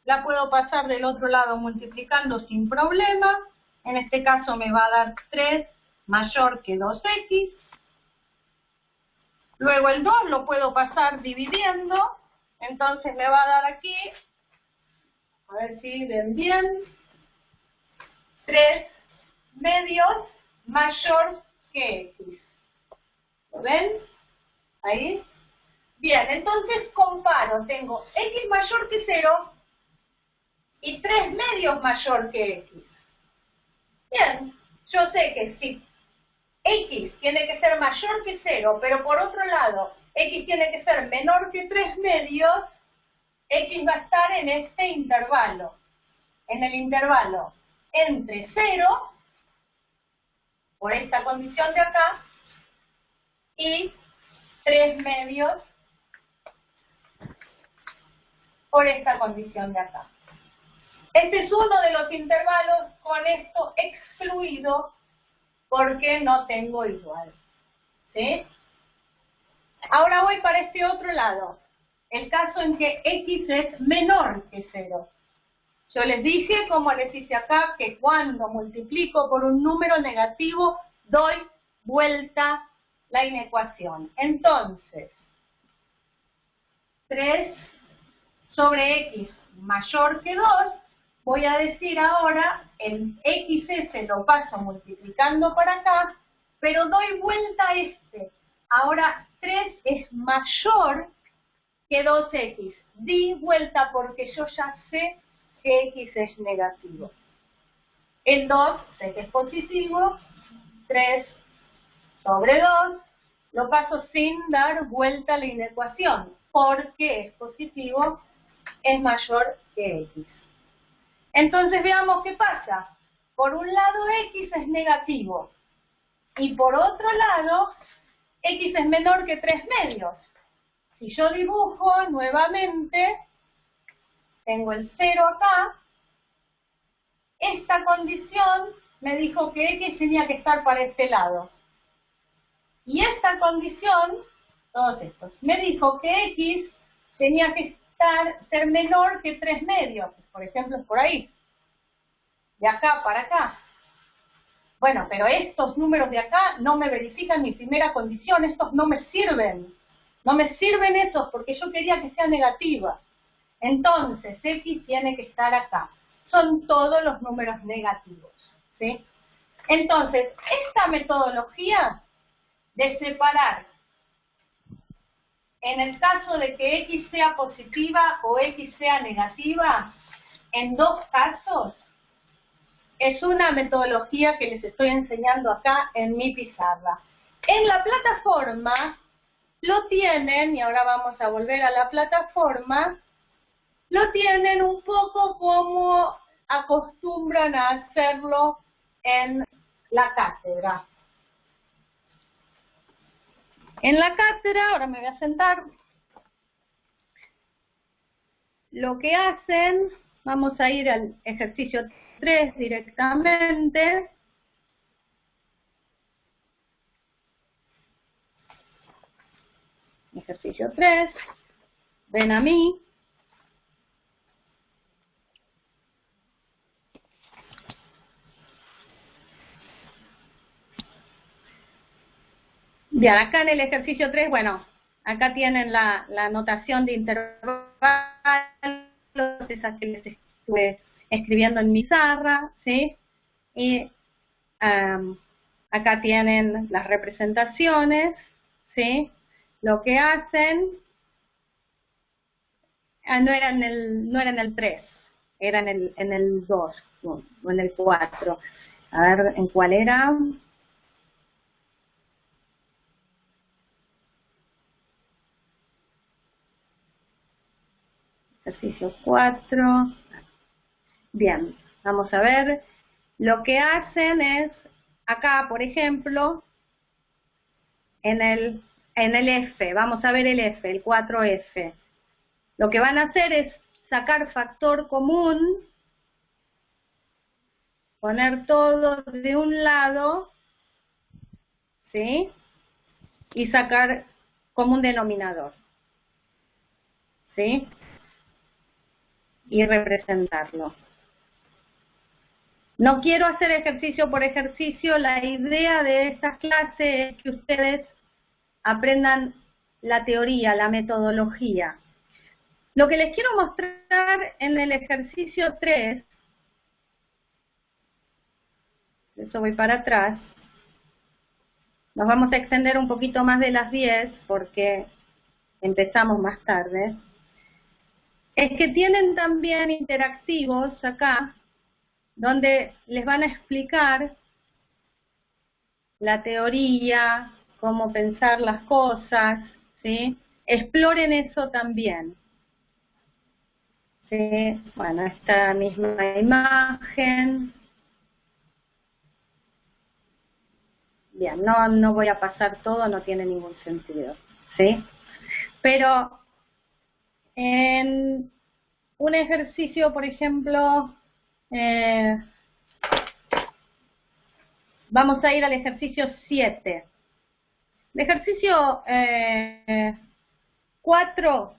la puedo pasar del otro lado multiplicando sin problema. En este caso me va a dar 3 mayor que 2X. Luego el 2 lo puedo pasar dividiendo. Entonces me va a dar aquí, a ver si ven bien, 3 medios mayor que X. ¿Lo ven? Ahí. Bien, entonces comparo. Tengo X mayor que 0 y 3 medios mayor que X. Bien, yo sé que si X tiene que ser mayor que 0, pero por otro lado, X tiene que ser menor que 3 medios, X va a estar en este intervalo. En el intervalo entre 0, por esta condición de acá, y 3 medios por esta condición de acá. Este es uno de los intervalos con esto excluido porque no tengo igual. ¿Sí? Ahora voy para este otro lado. El caso en que X es menor que 0. Yo les dije, como les hice acá, que cuando multiplico por un número negativo, doy vuelta la inecuación. Entonces, 3 sobre X mayor que 2, voy a decir ahora, el XS lo paso multiplicando por acá, pero doy vuelta a este. Ahora 3 es mayor que 2X. Di vuelta porque yo ya sé que X es negativo. El 2 sé que es positivo, 3 sobre 2, lo paso sin dar vuelta a la inecuación, porque es positivo, es mayor que X. Entonces veamos qué pasa. Por un lado X es negativo y por otro lado X es menor que 3 medios. Si yo dibujo nuevamente, tengo el 0 acá, esta condición me dijo que X tenía que estar para este lado. Y esta condición, todos estos, me dijo que X tenía que ser menor que 3 medios. Por ejemplo, es por ahí. De acá para acá. Bueno, pero estos números de acá no me verifican mi primera condición. Estos no me sirven. No me sirven estos porque yo quería que sea negativa. Entonces, X tiene que estar acá. Son todos los números negativos. ¿Sí? Entonces, esta metodología de separar, en el caso de que X sea positiva o X sea negativa, en dos casos, es una metodología que les estoy enseñando acá en mi pizarra. En la plataforma lo tienen, y ahora vamos a volver a la plataforma, lo tienen un poco como acostumbran a hacerlo en la cátedra. En la cátedra, ahora me voy a sentar, lo que hacen, vamos a ir al ejercicio 3 directamente. Ejercicio 3, ven a mí. Bien, acá en el ejercicio 3, bueno, acá tienen la notación de intervalos, esas que les estuve escribiendo en mi pizarra, ¿sí? Y acá tienen las representaciones, ¿sí? Lo que hacen no era en el 3, era en el 2 o en el 4. A ver, ¿en cuál era? Ejercicio 4. Bien, vamos a ver. Lo que hacen es, acá, por ejemplo, en el F, vamos a ver el F, el 4F. Lo que van a hacer es sacar factor común, poner todo de un lado, ¿sí? Y sacar común denominador, ¿sí? Y representarlo. No quiero hacer ejercicio por ejercicio, la idea de estas clases es que ustedes aprendan la teoría, la metodología. Lo que les quiero mostrar en el ejercicio 3, eso voy para atrás, nos vamos a extender un poquito más de las 10 porque empezamos más tarde, es que tienen también interactivos acá, donde les van a explicar la teoría, cómo pensar las cosas, ¿sí? Exploren eso también. ¿Sí? Bueno, esta misma imagen. Bien, no voy a pasar todo, no tiene ningún sentido, ¿sí? Pero en un ejercicio, por ejemplo, vamos a ir al ejercicio 7. El ejercicio 4,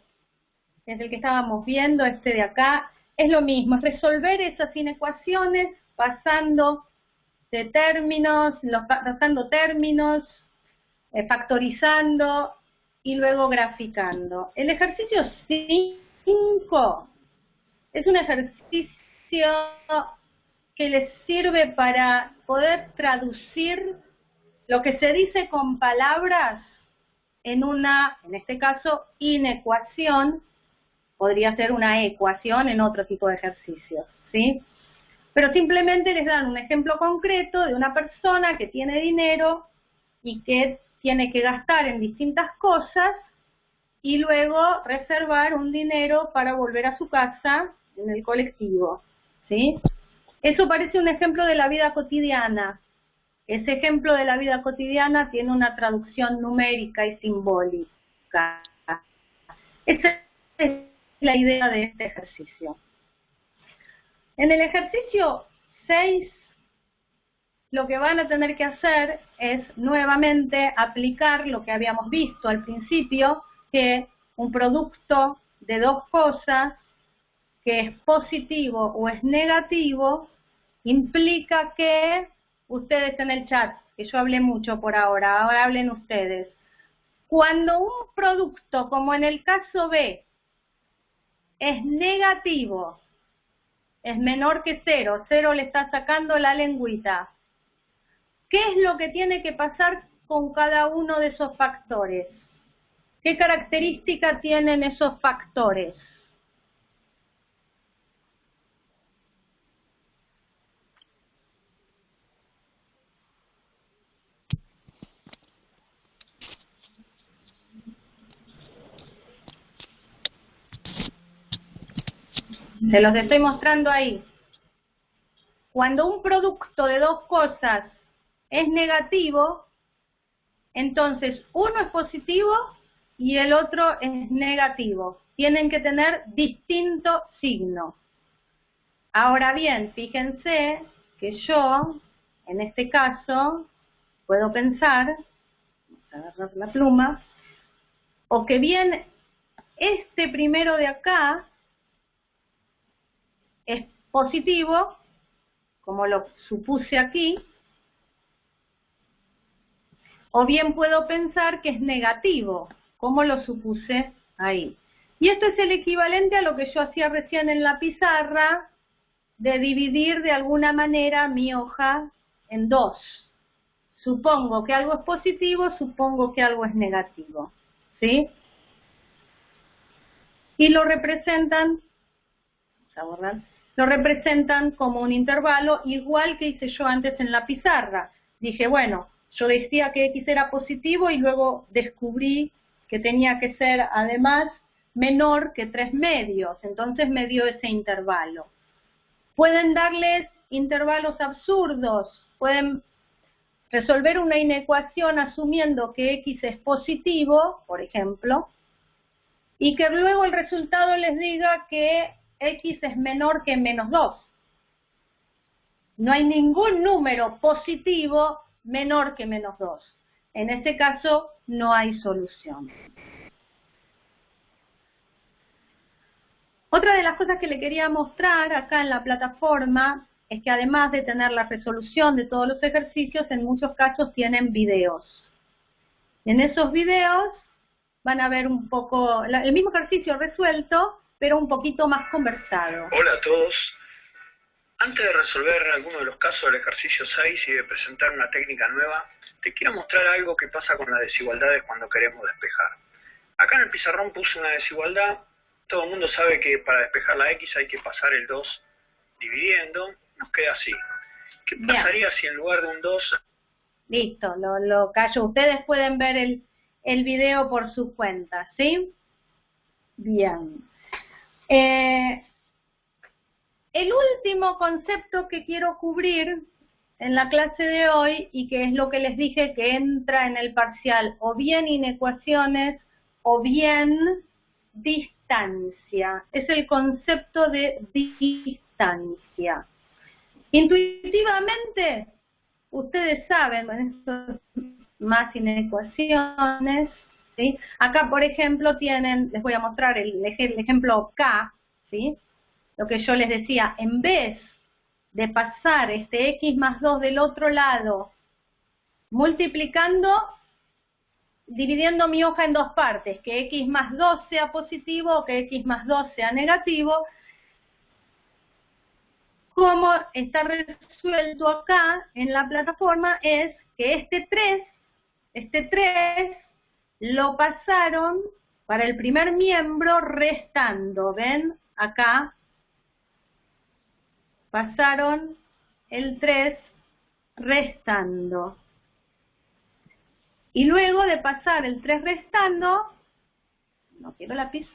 que es el que estábamos viendo, este de acá, es lo mismo, es resolver esas inecuaciones pasando de términos, pasando términos, factorizando y luego graficando. El ejercicio 5 es un ejercicio que les sirve para poder traducir lo que se dice con palabras en una, en este caso, inecuación, podría ser una ecuación en otro tipo de ejercicios, ¿sí? Pero simplemente les dan un ejemplo concreto de una persona que tiene dinero y que tiene que gastar en distintas cosas y luego reservar un dinero para volver a su casa en el colectivo, ¿sí? Eso parece un ejemplo de la vida cotidiana. Ese ejemplo de la vida cotidiana tiene una traducción numérica y simbólica. Esa es la idea de este ejercicio. En el ejercicio 6, lo que van a tener que hacer es nuevamente aplicar lo que habíamos visto al principio, que un producto de dos cosas, que es positivo o es negativo, implica que ustedes en el chat, que yo hablé mucho por ahora hablen ustedes. Cuando un producto, como en el caso B, es negativo, es menor que 0, 0 le está sacando la lengüita, ¿qué es lo que tiene que pasar con cada uno de esos factores? ¿Qué característica tienen esos factores? Se los estoy mostrando ahí. Cuando un producto de dos cosas es negativo, entonces uno es positivo y el otro es negativo. Tienen que tener distinto signo. Ahora bien, fíjense que yo, en este caso, puedo pensar, vamos a agarrar la pluma, o que bien este primero de acá es positivo, como lo supuse aquí, o bien puedo pensar que es negativo, como lo supuse ahí. Y esto es el equivalente a lo que yo hacía recién en la pizarra, de dividir de alguna manera mi hoja en dos. Supongo que algo es positivo, supongo que algo es negativo, ¿sí? y lo representan, vamos a borrar, lo representan como un intervalo, igual que hice yo antes en la pizarra. Dije, bueno, yo decía que X era positivo y luego descubrí que tenía que ser además menor que 3 medios, entonces me dio ese intervalo. Pueden darles intervalos absurdos, pueden resolver una inecuación asumiendo que X es positivo, por ejemplo, y que luego el resultado les diga que X es menor que -2. No hay ningún número positivo menor que -2. En este caso no hay solución. Otra de las cosas que le quería mostrar acá en la plataforma es que además de tener la resolución de todos los ejercicios, en muchos casos tienen videos. En esos videos van a ver un poco el mismo ejercicio resuelto, pero un poquito más conversado.
Hola a todos. Antes de resolver alguno de los casos del ejercicio 6 y de presentar una técnica nueva, te quiero mostrar algo que pasa con las desigualdades cuando queremos despejar. Acá en el pizarrón puse una desigualdad. Todo el mundo sabe que para despejar la X hay que pasar el 2 dividiendo. Nos queda así. ¿Qué pasaría si en lugar de un 2...
Listo, lo callo. Ustedes pueden ver el video por su cuenta, ¿sí? Bien. El último concepto que quiero cubrir en la clase de hoy, y que es lo que les dije que entra en el parcial, o bien inecuaciones, o bien distancia. Es el concepto de distancia. Intuitivamente, ustedes saben, bueno, esto es más inecuaciones, ¿sí? Acá, por ejemplo, tienen, les voy a mostrar el ejemplo K, ¿sí? Lo que yo les decía, en vez de pasar este X más 2 del otro lado, multiplicando, dividiendo mi hoja en dos partes, que X más 2 sea positivo o que X más 2 sea negativo, como está resuelto acá en la plataforma es que este 3 lo pasaron para el primer miembro restando, ¿ven? Acá pasaron el 3 restando. Y luego de pasar el 3 restando, no quiero lápiz,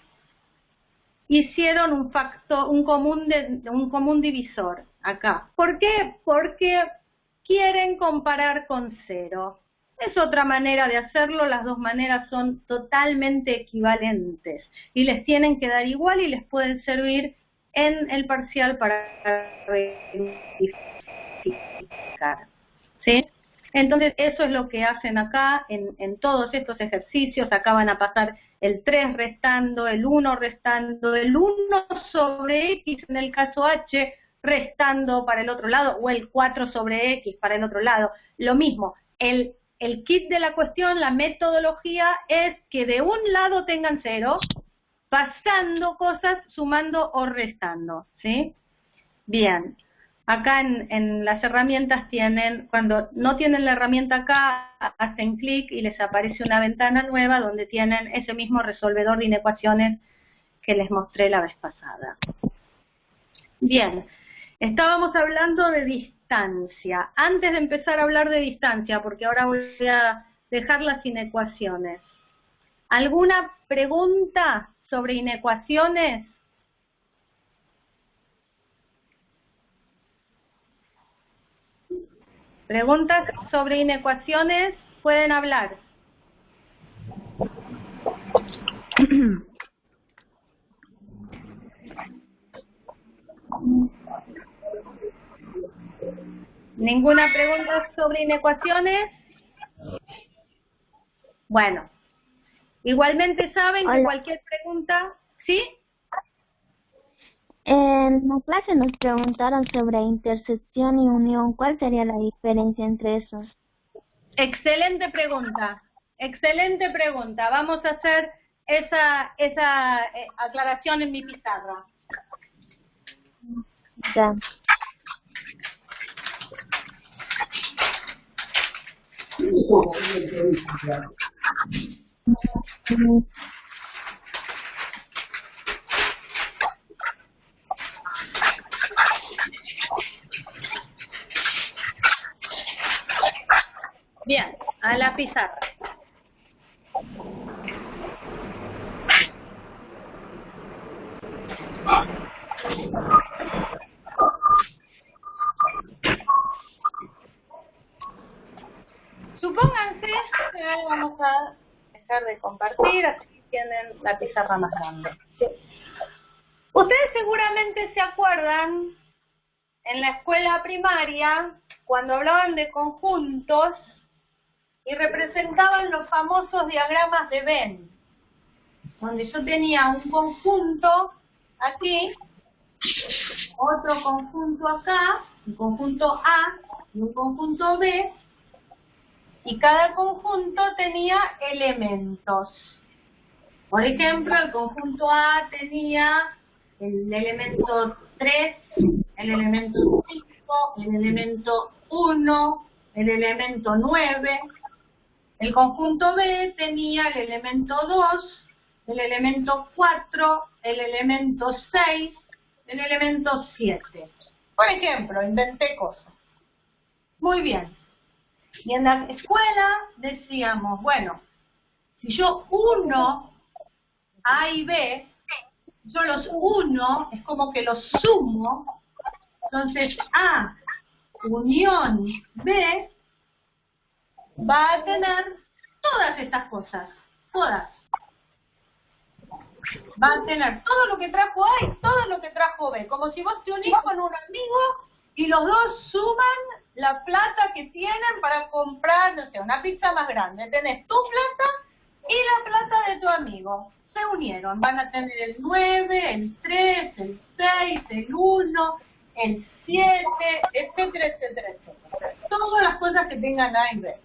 hicieron un común divisor acá. ¿Por qué? Porque quieren comparar con 0. Es otra manera de hacerlo, las dos maneras son totalmente equivalentes y les tienen que dar igual y les pueden servir en el parcial para verificar. ¿Sí? Entonces eso es lo que hacen acá en todos estos ejercicios. Acá van a pasar el 3 restando, el 1 restando, el 1 sobre X en el caso H restando para el otro lado, o el 4 sobre X para el otro lado. Lo mismo, el kit de la cuestión, la metodología es que de un lado tengan 0, pasando cosas, sumando o restando, ¿sí? Bien, acá en las herramientas tienen, cuando no tienen la herramienta acá, hacen clic y les aparece una ventana nueva donde tienen ese mismo resolvedor de inecuaciones que les mostré la vez pasada. Bien, estábamos hablando de distancia. Antes de empezar a hablar de distancia, porque ahora voy a dejar las inecuaciones. ¿Alguna pregunta sobre inecuaciones? ¿Preguntas sobre inecuaciones? Pueden hablar. ¿Ninguna pregunta sobre inecuaciones? Bueno, igualmente saben que cualquier pregunta, ¿sí?
En la clase nos preguntaron sobre intersección y unión. ¿Cuál sería la diferencia entre esos?
Excelente pregunta, excelente pregunta. Vamos a hacer esa aclaración en mi pizarra.
Ya.
Bien, a la pizarra. Supónganse, vamos a dejar de compartir, así que tienen la pizarra más grande. Ustedes seguramente se acuerdan, en la escuela primaria, cuando hablaban de conjuntos y representaban los famosos diagramas de Venn, donde yo tenía un conjunto aquí, otro conjunto acá, un conjunto A y un conjunto B, y cada conjunto tenía elementos. Por ejemplo, el conjunto A tenía el elemento 3, el elemento 5, el elemento 1, el elemento 9. El conjunto B tenía el elemento 2, el elemento 4, el elemento 6, el elemento 7. Por ejemplo, inventé cosas. Muy bien. Y en la escuela decíamos, bueno, si yo uno A y B, yo los uno, es como que los sumo, entonces A unión B va a tener todas estas cosas, todas. Va a tener todo lo que trajo A y todo lo que trajo B, como si vos te unís con un amigo y los dos suman la plata que tienen para comprar, no sé, una pizza más grande. Tenés tu plata y la plata de tu amigo. Se unieron, van a tener el 9, el 3, el 6, el 1, el 7, etcétera, etcétera, etcétera. Todas las cosas que tengan A y B.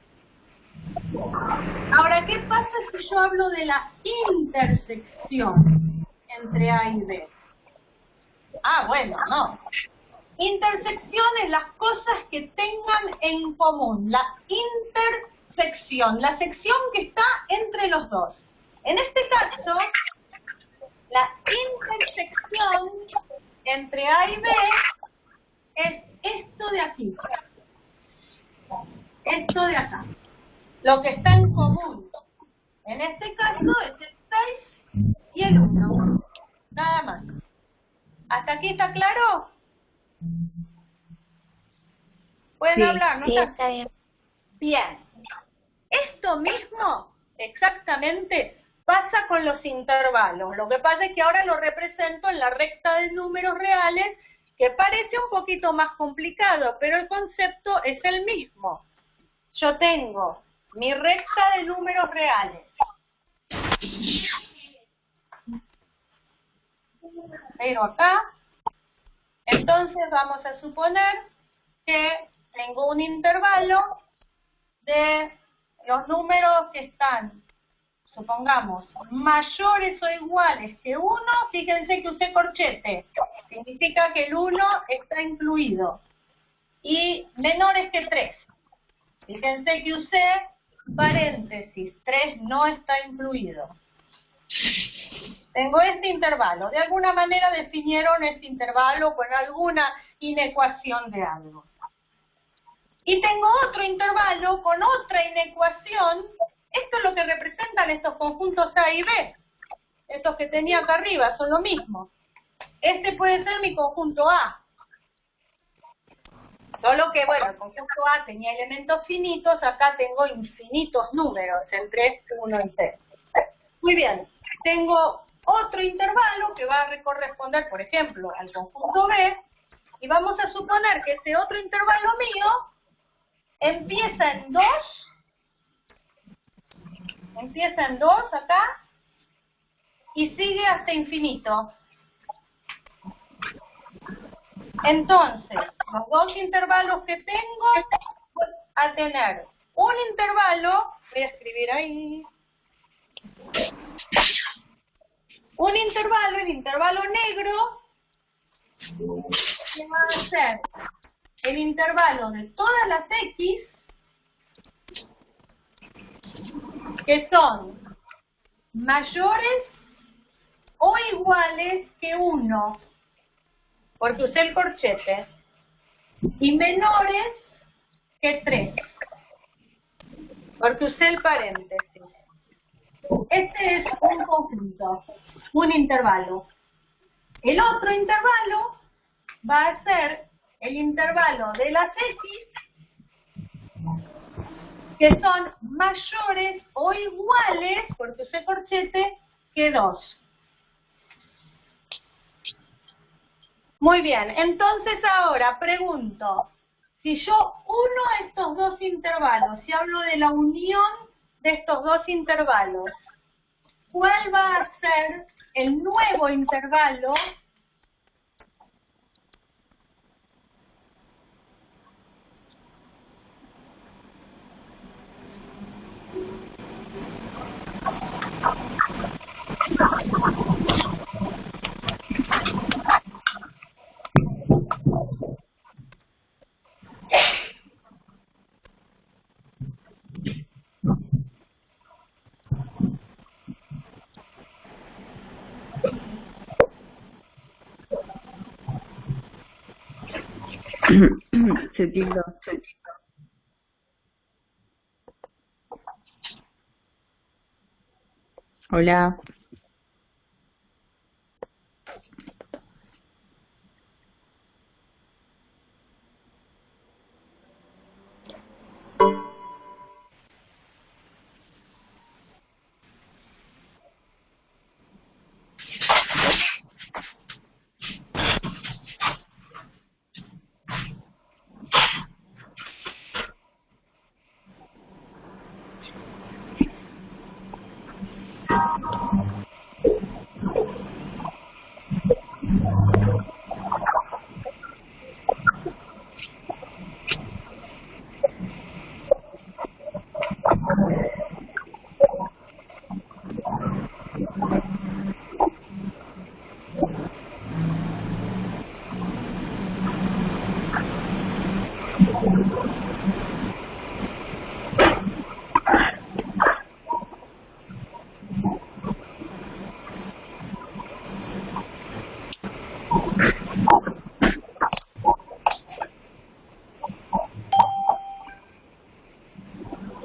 Ahora, ¿qué pasa si yo hablo de la intersección entre A y B? Ah, bueno, no. Intersección es las cosas que tengan en común. La intersección, la sección que está entre los dos. En este caso, la intersección entre A y B es esto de aquí. Esto de acá. Lo que está en común. En este caso es el 6 y el 1. Nada más. ¿Hasta aquí está claro? ¿Pueden
Sí,
hablar? ¿No
sí, está bien.
Bien. Esto mismo, exactamente, pasa con los intervalos. Lo que pasa es que ahora lo represento en la recta de números reales, que parece un poquito más complicado, pero el concepto es el mismo. Yo tengo mi recta de números reales. Pero acá, entonces vamos a suponer que tengo un intervalo de los números que están, supongamos, mayores o iguales que 1, fíjense que usé corchete, significa que el 1 está incluido, y menores que 3, fíjense que usé paréntesis, 3 no está incluido. Tengo este intervalo, de alguna manera definieron este intervalo con alguna inecuación de algo. Y tengo otro intervalo con otra inecuación. Esto es lo que representan estos conjuntos A y B. Estos que tenía acá arriba son lo mismo. Este puede ser mi conjunto A. Solo que, bueno, el conjunto A tenía elementos finitos, acá tengo infinitos números entre 1 y 3. Muy bien, tengo otro intervalo que va a corresponder, por ejemplo, al conjunto B, y vamos a suponer que ese otro intervalo mío empieza en 2 acá, y sigue hasta infinito. Entonces, los dos intervalos que tengo, voy a tener un intervalo, voy a escribir ahí, un intervalo, el intervalo negro, que va a ser el intervalo de todas las X, que son mayores o iguales que 1, porque usé el corchete, y menores que 3. porque usé el paréntesis. Este es un conjunto, un intervalo. El otro intervalo va a ser el intervalo de las X que son mayores o iguales, porque usé corchete, que 2. Muy bien, entonces ahora pregunto, si yo uno estos dos intervalos, si hablo de la unión de estos dos intervalos, ¿cuál va a ser el nuevo intervalo?
Se tildó. Hola.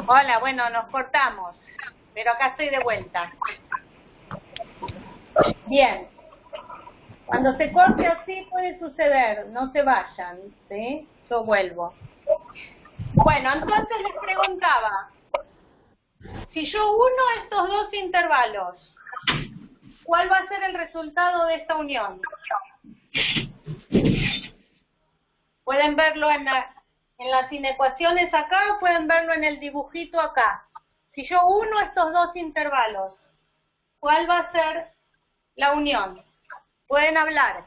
Hola, bueno, nos cortamos, pero acá estoy de vuelta. Bien. Cuando se corte así puede suceder, no se vayan, ¿sí? Yo vuelvo. Bueno, entonces les preguntaba, si yo uno estos dos intervalos, ¿cuál va a ser el resultado de esta unión? Pueden verlo en las inecuaciones acá, pueden verlo en el dibujito acá. Si yo uno estos dos intervalos, ¿cuál va a ser la unión? Pueden hablar.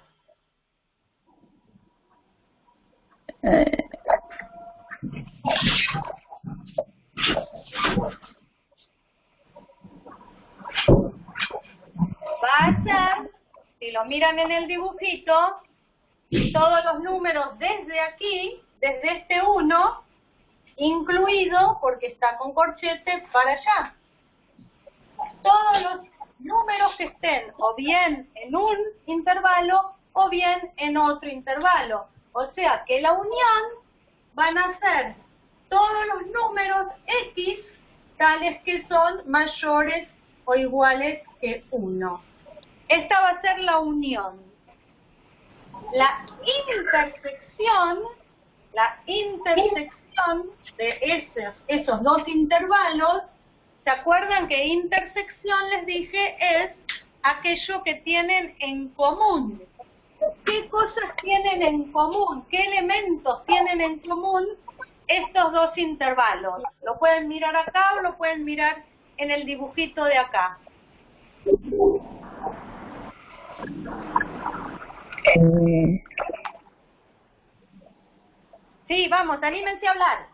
Va a ser, si lo miran en el dibujito, todos los números desde aquí, desde este 1, incluido, porque está con corchete, para allá. Todos los números que estén o bien en un intervalo o bien en otro intervalo. O sea que la unión van a ser todos los números X tales que son mayores o iguales que 1. Esta va a ser la unión. La intersección de esos dos intervalos, ¿se acuerdan que intersección les dije es aquello que tienen en común? ¿Qué cosas tienen en común? ¿Qué elementos tienen en común estos dos intervalos? Lo pueden mirar acá o lo pueden mirar en el dibujito de acá. Sí, vamos, anímense a hablar.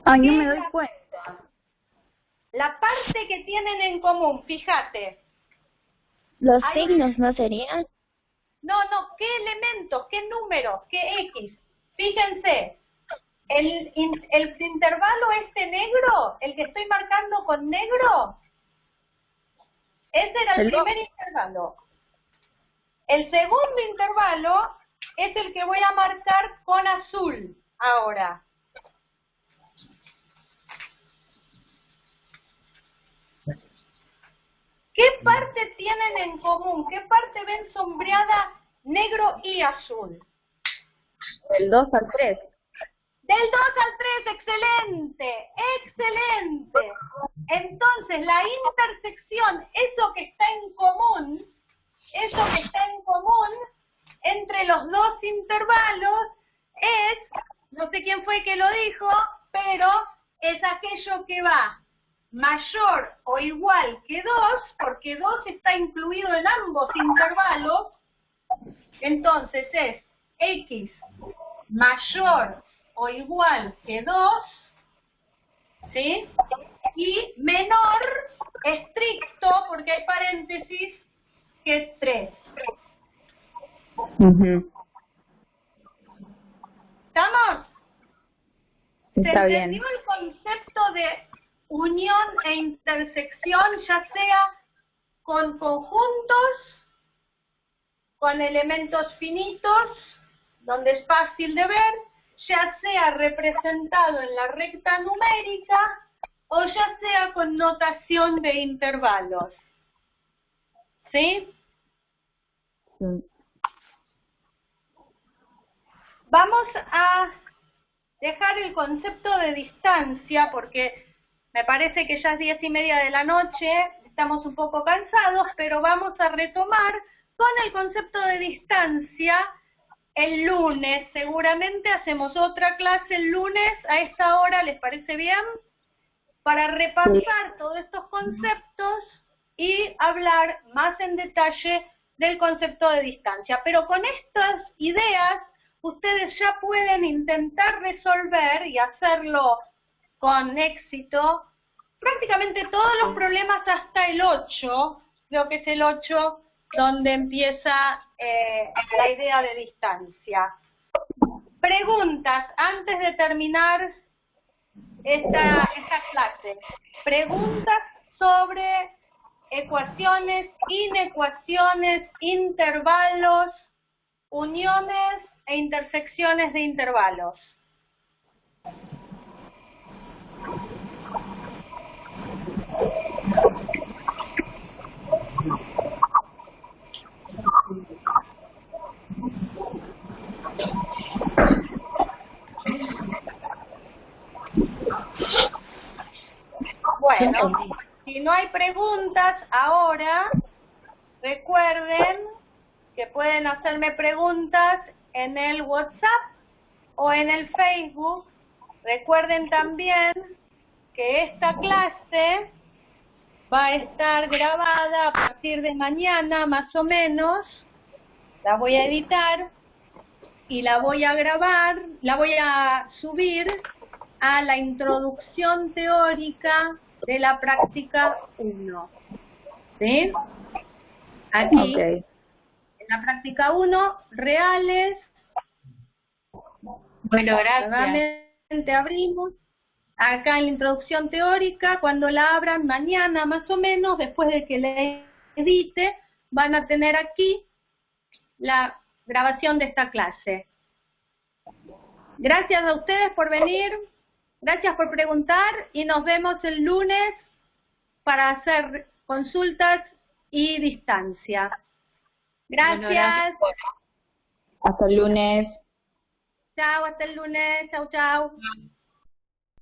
Ay, no me doy cuenta.
La parte que tienen en común, fíjate.
¿Los signos no serían?
No, ¿qué elementos, qué números, qué X? Fíjense, el intervalo este negro, el que estoy marcando con negro, ese era el primer intervalo. El segundo intervalo es el que voy a marcar con azul ahora.
¿Qué parte tienen en común? ¿Qué parte ven sombreada negro y azul?
Del 2 al 3.
Del 2 al 3, excelente, excelente. Entonces, la intersección, eso que está en común entre los dos intervalos es, no sé quién fue que lo dijo, pero es aquello que va mayor o igual que 2, porque 2 está incluido en ambos intervalos, entonces es x mayor o igual que 2, ¿sí? Y menor, estricto, porque hay paréntesis, que es 3. ¿Estamos?
Está
¿Se
bien.
entendió el concepto de unión e intersección, ya sea con conjuntos, con elementos finitos, donde es fácil de ver, ya sea representado en la recta numérica o ya sea con notación de intervalos? ¿Sí?
Sí.
Vamos a dejar el concepto de distancia porque me parece que ya es 10:30 de la noche, estamos un poco cansados, pero vamos a retomar con el concepto de distancia el lunes. Seguramente hacemos otra clase el lunes a esta hora, ¿les parece bien? Para repasar todos estos conceptos y hablar más en detalle del concepto de distancia. Pero con estas ideas ustedes ya pueden intentar resolver y hacerlo con éxito prácticamente todos los problemas hasta el 8, creo que es el 8 donde empieza la idea de distancia. Preguntas antes de terminar esta clase. Preguntas sobre ecuaciones, inecuaciones, intervalos, uniones e intersecciones de intervalos. Bueno, si no hay preguntas ahora, recuerden que pueden hacerme preguntas en el WhatsApp o en el Facebook. Recuerden también que esta clase va a estar grabada a partir de mañana, más o menos. La voy a editar y la voy a grabar, la voy a subir a la introducción teórica de la práctica 1. ¿Sí? Aquí, en la práctica 1, reales.
Bueno, gracias.
Nuevamente abrimos. Acá en la introducción teórica, cuando la abran mañana más o menos, después de que la edite, van a tener aquí la grabación de esta clase. Gracias a ustedes por venir, gracias por preguntar y nos vemos el lunes para hacer consultas y distancia. Gracias.
Bueno, gracias. Hasta el lunes.
Chao, hasta el lunes. Chao, chao.